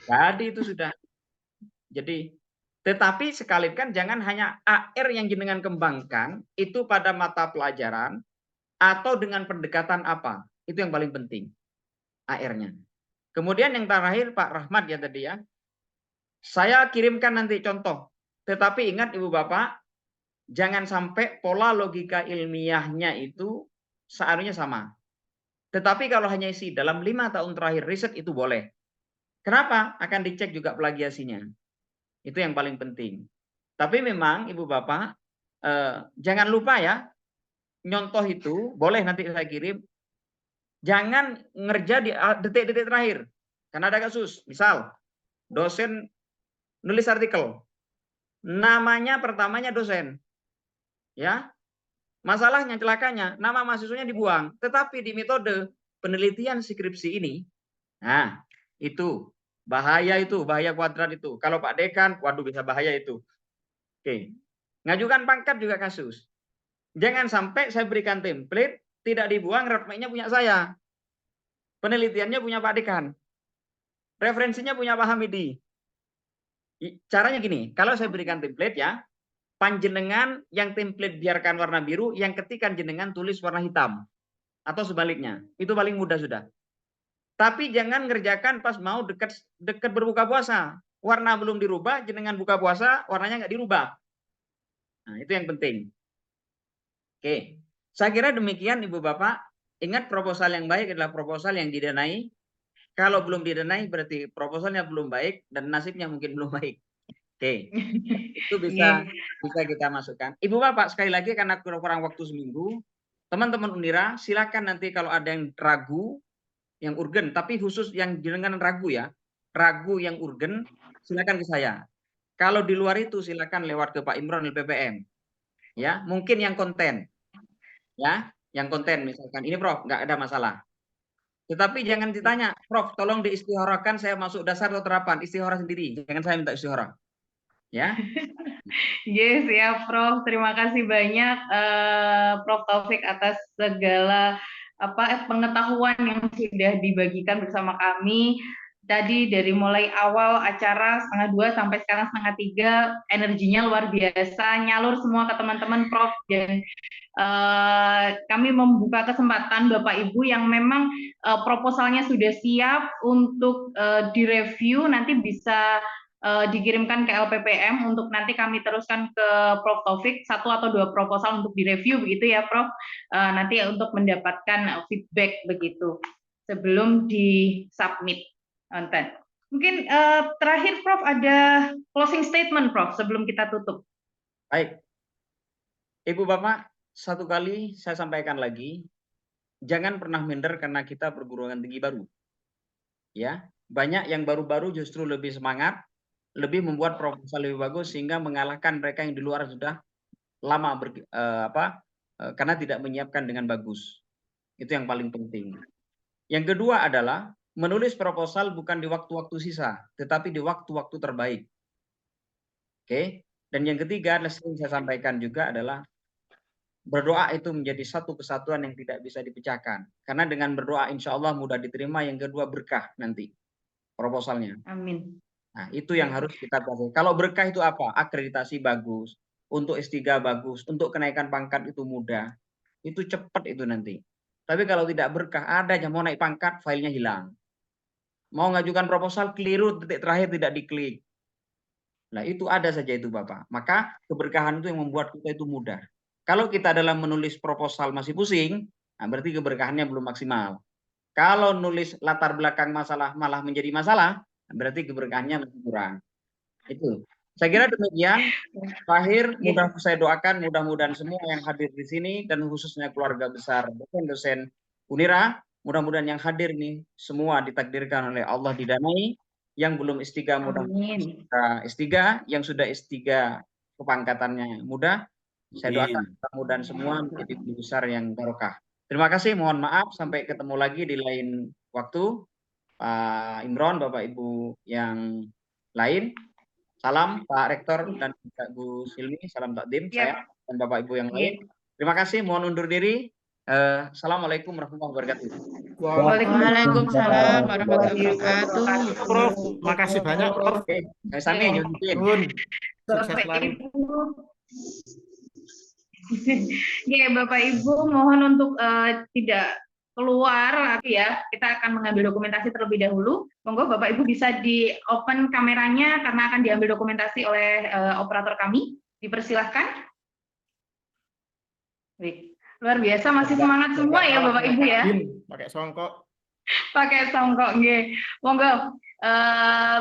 Jadi itu sudah. Jadi tetapi sekalikan jangan hanya AR yang jenengan kembangkan itu pada mata pelajaran atau dengan pendekatan apa. Itu yang paling penting. AR-nya. Kemudian yang terakhir Pak Rahmat ya tadi ya. Saya kirimkan nanti contoh. Tetapi ingat Ibu Bapak, jangan sampai pola logika ilmiahnya itu seharusnya sama. Tetapi kalau hanya isi dalam 5 tahun terakhir riset itu boleh. Kenapa? Akan dicek juga plagiasinya. Itu yang paling penting. Tapi memang Ibu Bapak, jangan lupa ya, nyontoh itu boleh nanti saya kirim. Jangan ngerja di detik-detik terakhir. Karena ada kasus, misal dosen nulis artikel, namanya pertamanya dosen. Ya. Masalahnya, celakanya, nama mahasiswanya dibuang. Tetapi di metode penelitian skripsi ini, nah itu. Bahaya itu, bahaya kuadrat itu. Kalau Pak Dekan, waduh bisa bahaya itu. Oke. Ngajukan pangkat juga kasus. Jangan sampai saya berikan template, tidak dibuang, roadmap-nya punya saya. Penelitiannya punya Pak Dekan. Referensinya punya Pak Hamidi. Caranya gini, kalau saya berikan template ya, panjenengan yang template biarkan warna biru, yang ketikan jenengan tulis warna hitam. Atau sebaliknya. Itu paling mudah sudah. Tapi jangan ngerjakan pas mau dekat berbuka puasa. Warna belum dirubah, jenengan buka puasa, warnanya nggak dirubah. Nah, itu yang penting. Oke. Saya kira demikian Ibu Bapak. Ingat proposal yang baik adalah proposal yang didanai Kalau belum didanai berarti proposalnya belum baik dan nasibnya mungkin belum baik. Oke, itu bisa kita masukkan. Ibu Bapak, sekali lagi karena kurang waktu seminggu, teman-teman Unira silakan nanti kalau ada yang ragu, yang urgen, tapi khusus yang dengan ragu ya, ragu yang urgen, silakan ke saya. Kalau di luar itu silakan lewat ke Pak Imron LPPM. Ya, mungkin yang konten. Ya, yang konten misalkan ini Prof, nggak ada masalah. Tetapi jangan ditanya, Prof, tolong diistiharakan saya masuk dasar atau terapan, istihara sendiri, jangan saya minta istihara. Ya. Yes, ya Prof. Terima kasih banyak Prof Taufik atas segala pengetahuan yang sudah dibagikan bersama kami. Tadi dari mulai awal acara 1:30 sampai sekarang 1:30, energinya luar biasa, nyalur semua ke teman-teman Prof. Dan kami membuka kesempatan Bapak Ibu yang memang proposalnya sudah siap untuk direview, nanti bisa dikirimkan ke LPPM untuk nanti kami teruskan ke Prof Taufik 1 atau 2 proposal untuk direview begitu ya Prof, nanti untuk mendapatkan feedback begitu sebelum di-submit. Mungkin terakhir Prof ada closing statement Prof sebelum kita tutup. Baik, Ibu Bapak, satu kali saya sampaikan lagi, jangan pernah minder karena kita perguruan tinggi baru. Ya, banyak yang baru-baru justru lebih semangat, lebih membuat proposal lebih bagus sehingga mengalahkan mereka yang di luar sudah lama karena tidak menyiapkan dengan bagus. Itu yang paling penting. Yang kedua adalah menulis proposal bukan di waktu-waktu sisa, tetapi di waktu-waktu terbaik. Oke. Dan yang ketiga, yang saya sampaikan juga adalah berdoa itu menjadi satu kesatuan yang tidak bisa dipecahkan. Karena dengan berdoa insya Allah mudah diterima. Yang kedua berkah nanti proposalnya. Amin. Nah, itu yang harus kita tahu. Kalau berkah itu apa? Akreditasi bagus, untuk S3 bagus, untuk kenaikan pangkat itu mudah. Itu cepat itu nanti. Tapi kalau tidak berkah, ada yang mau naik pangkat, filenya hilang. Mau ngajukan proposal, keliru, titik terakhir tidak diklik. Nah, itu ada saja itu Bapak. Maka keberkahan itu yang membuat kita itu mudah. Kalau kita dalam menulis proposal masih pusing, nah berarti keberkahannya belum maksimal. Kalau nulis latar belakang masalah malah menjadi masalah, berarti keberkahannya masih kurang. Itu. Saya kira demikian. Terakhir, saya doakan mudah-mudahan semua yang hadir di sini dan khususnya keluarga besar dosen-dosen Unira, mudah-mudahan yang hadir nih semua ditakdirkan oleh Allah didanai. Yang belum S3 mudah-mudahan S3, yang sudah S3 kepangkatannya mudah. Saya doakan mudah-mudahan semua menjadi guru besar yang barokah. Terima kasih, mohon maaf sampai ketemu lagi di lain waktu. Pak Imron, Bapak Ibu yang lain. Salam Pak Rektor dan Bu Silmi, salam takdim saya dan Bapak Ibu yang lain. Terima kasih, mohon undur diri. Assalamualaikum warahmatullahi wabarakatuh. Waalaikumsalam warahmatullahi wabarakatuh. Prof, makasih banyak Prof. Oke, saya sami nyuntin. Sukses selalu. Ya, Bapak Ibu mohon untuk tidak keluar ya, kita akan mengambil dokumentasi terlebih dahulu. Monggo Bapak Ibu bisa di open kameranya karena akan diambil dokumentasi oleh operator kami. Dipersilahkan. Baik. Luar biasa, masih semangat semua ya Bapak Ibu ya. Pakai songkok. Pakai songkok, nggih. Monggo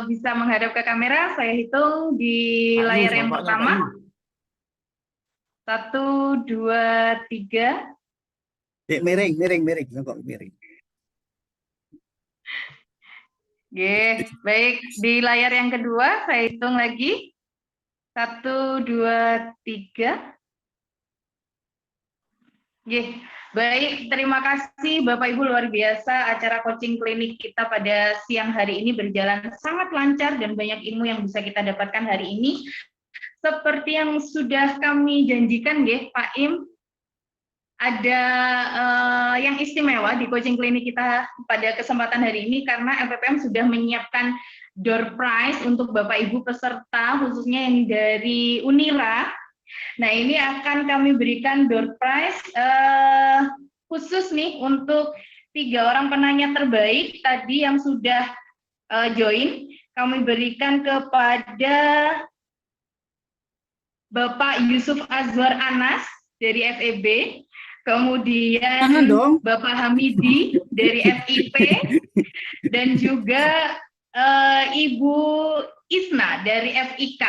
bisa menghadap ke kamera. Saya hitung di layar yang pertama. 1, 2, 3. Miring, songkok miring. Oke, baik. Di layar yang kedua, saya hitung lagi. 1, 2, 3. Oke, baik. Terima kasih Bapak Ibu, luar biasa. Acara coaching klinik kita pada siang hari ini berjalan sangat lancar dan banyak ilmu yang bisa kita dapatkan hari ini. Seperti yang sudah kami janjikan, Pak Im, ada yang istimewa di coaching klinik kita pada kesempatan hari ini karena LPPM sudah menyiapkan door prize untuk Bapak Ibu peserta khususnya yang dari Unira. Nah, ini akan kami berikan door prize khusus nih untuk 3 orang penanya terbaik tadi yang sudah join. Kami berikan kepada Bapak Yusuf Azwar Anas dari FEB. Jangan kemudian dong. Bapak Hamidi dari FIP, dan juga Ibu Isna dari FIK.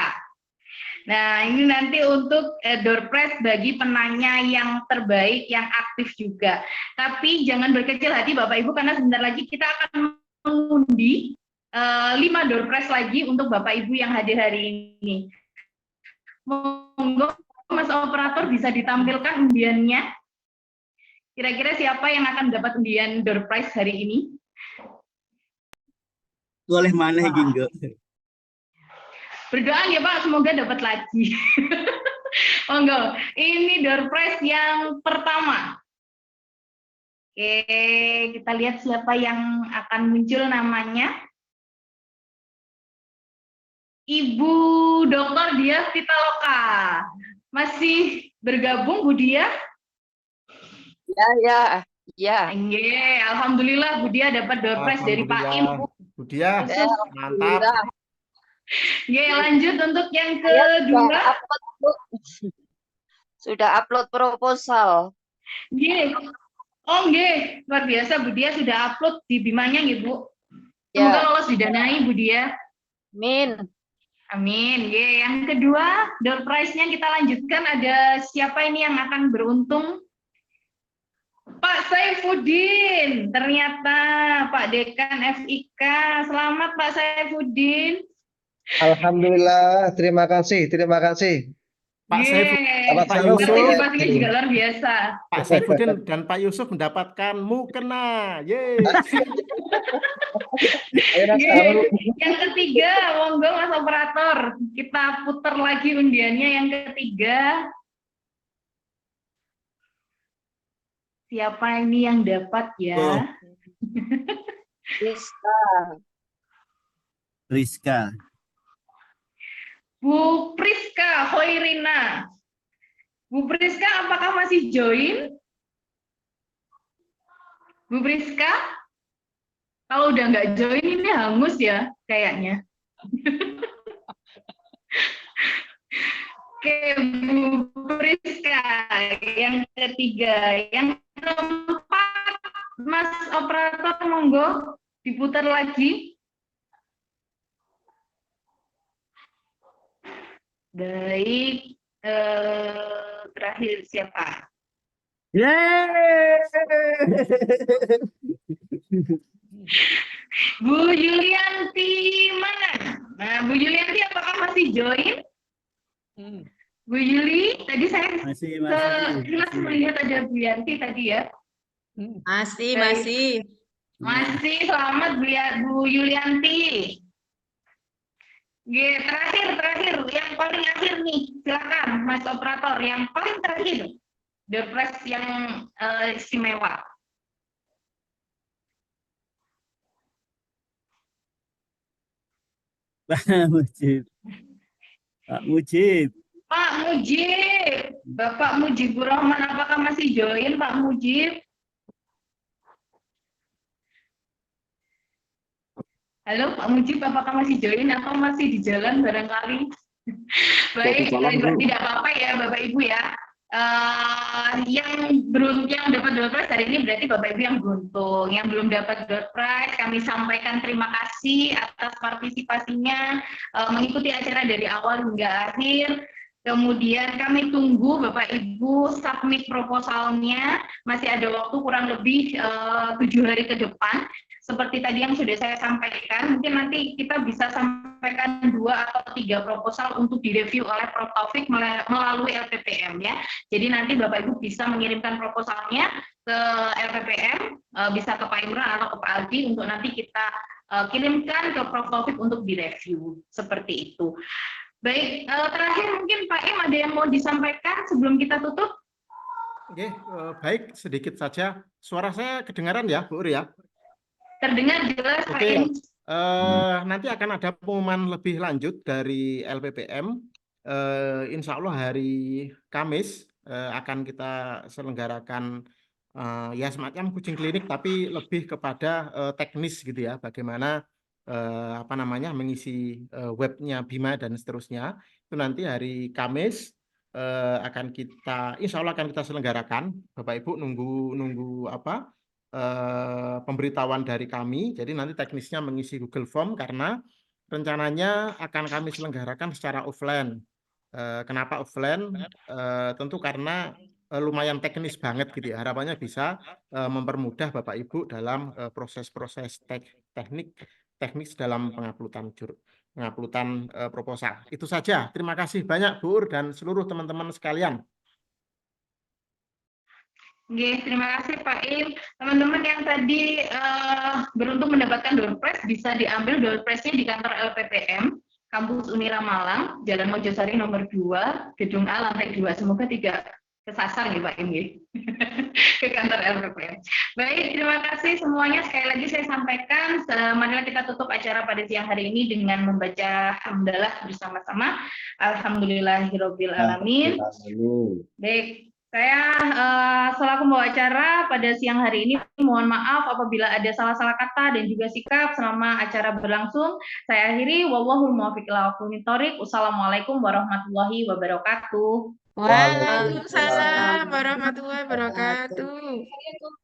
Nah, ini nanti untuk door prize bagi penanya yang terbaik, yang aktif juga. Tapi jangan berkecil hati Bapak Ibu, karena sebentar lagi kita akan mengundi 5 door prize lagi untuk Bapak Ibu yang hadir hari ini. Monggo Mas Operator bisa ditampilkan undiannya. Kira-kira siapa yang akan dapat undian door prize hari ini? Boleh mana Ginggo? Berdoa ya Pak, semoga dapat lagi. Monggo, ini door prize yang pertama. Oke, kita lihat siapa yang akan muncul namanya. Ibu Dr. Diah Pitaloka. Masih bergabung Bu Diah? Ya. Alhamdulillah Bu Diah dapat door prize dari Pak Im. Bu Diah, mantap. Lanjut untuk yang kedua. Sudah upload proposal. Luar biasa Bu Diah sudah upload di Bimanya ya Bu. Semoga lolos didanai Bu Diah. Amin. Yang kedua, door prize-nya kita lanjutkan. Ada siapa ini yang akan beruntung? Pak Saifuddin. Ternyata Pak Dekan FIK. Selamat Pak Saifuddin. Alhamdulillah, terima kasih. Pak Yusuf, Partisipasinya juga luar biasa. Pak Saifuddin dan Pak Yusuf mendapatkan mukena. Yang ketiga, monggo Mas Operator, kita putar lagi undiannya yang ketiga. Siapa ini yang dapat ya? Rizka. Bu Priska Hoirina. Bu Priska, apakah masih join? Bu Priska? Kalau udah nggak join ini hangus ya kayaknya. Oke, Bu Priska. Yang ketiga. Yang keempat, Mas Operator, monggo diputar lagi. Baik, terakhir siapa? Bu Yulianti mana? Nah, Bu Yulianti apakah masih join? Bu Yuli, tadi saya sekilas melihat ada Bu Yanti tadi ya. Masih. Masih, selamat Bu Yulianti. Terakhir, yang paling akhir nih, silakan Mas Operator, yang paling terakhir, door prize yang istimewa. Pak Mujib. Pak Mujib, Bapak Mujibur Rahman, apakah masih join Pak Mujib? Halo Pak Mujib, apakah masih join atau masih di jalan barangkali? Baik, tidak apa-apa ya Bapak Ibu ya. Yang dapat door prize hari ini berarti Bapak Ibu yang beruntung. Yang belum dapat door prize, kami sampaikan terima kasih atas partisipasinya, mengikuti acara dari awal hingga akhir. Kemudian kami tunggu Bapak Ibu submit proposalnya, masih ada waktu kurang lebih 7 hari ke depan. Seperti tadi yang sudah saya sampaikan, mungkin nanti kita bisa sampaikan 2 atau 3 proposal untuk direview oleh Prof. Taufik melalui LPPM ya. Jadi nanti Bapak Ibu bisa mengirimkan proposalnya ke LPPM, bisa ke Pak Imran atau ke Pak Aldi untuk nanti kita kirimkan ke Prof. Taufik untuk direview. Seperti itu. Baik, terakhir mungkin Pak Im ada yang mau disampaikan sebelum kita tutup? Oke, baik, sedikit saja. Suara saya kedengaran ya, Bu Uri ya? Terdengar jelas Pak Oke, Im. nanti akan ada pengumuman lebih lanjut dari LPPM. Insya Allah hari Kamis akan kita selenggarakan ya semacam coaching klinik, tapi lebih kepada teknis gitu ya, bagaimana mengisi webnya Bima dan seterusnya. Itu nanti hari Kamis insya Allah akan kita selenggarakan. Bapak Ibu nunggu apa pemberitahuan dari kami. Jadi nanti teknisnya mengisi Google Form karena rencananya akan kami selenggarakan secara offline. Kenapa offline? Tentu karena lumayan teknis banget gitu ya. Harapannya bisa mempermudah Bapak Ibu dalam proses-proses teknis dalam penguploadan proposal. Itu saja. Terima kasih banyak Bu Ur dan seluruh teman-teman sekalian. Oke, terima kasih Pak Im. Teman-teman yang tadi beruntung mendapatkan door prize, bisa diambil door prize-nya di kantor LPPM, Kampus Unira Malang, Jalan Mojosari nomor 2, Gedung A, lantai 2. Semoga tidak kesasar nih Pak Im ke kantor LPPM. Baik, terima kasih semuanya. Sekali lagi saya sampaikan, marilah kita tutup acara pada siang hari ini dengan membaca hamdalah bersama-sama. Alhamdulillahirabbil alamin. Baik. Saya selaku pembawa acara pada siang hari ini mohon maaf apabila ada salah-salah kata dan juga sikap selama acara berlangsung. Saya akhiri, wallahul muwaffiq ila aqwamit thoriq. Wassalamualaikum warahmatullahi wabarakatuh. Waalaikumsalam warahmatullahi wabarakatuh.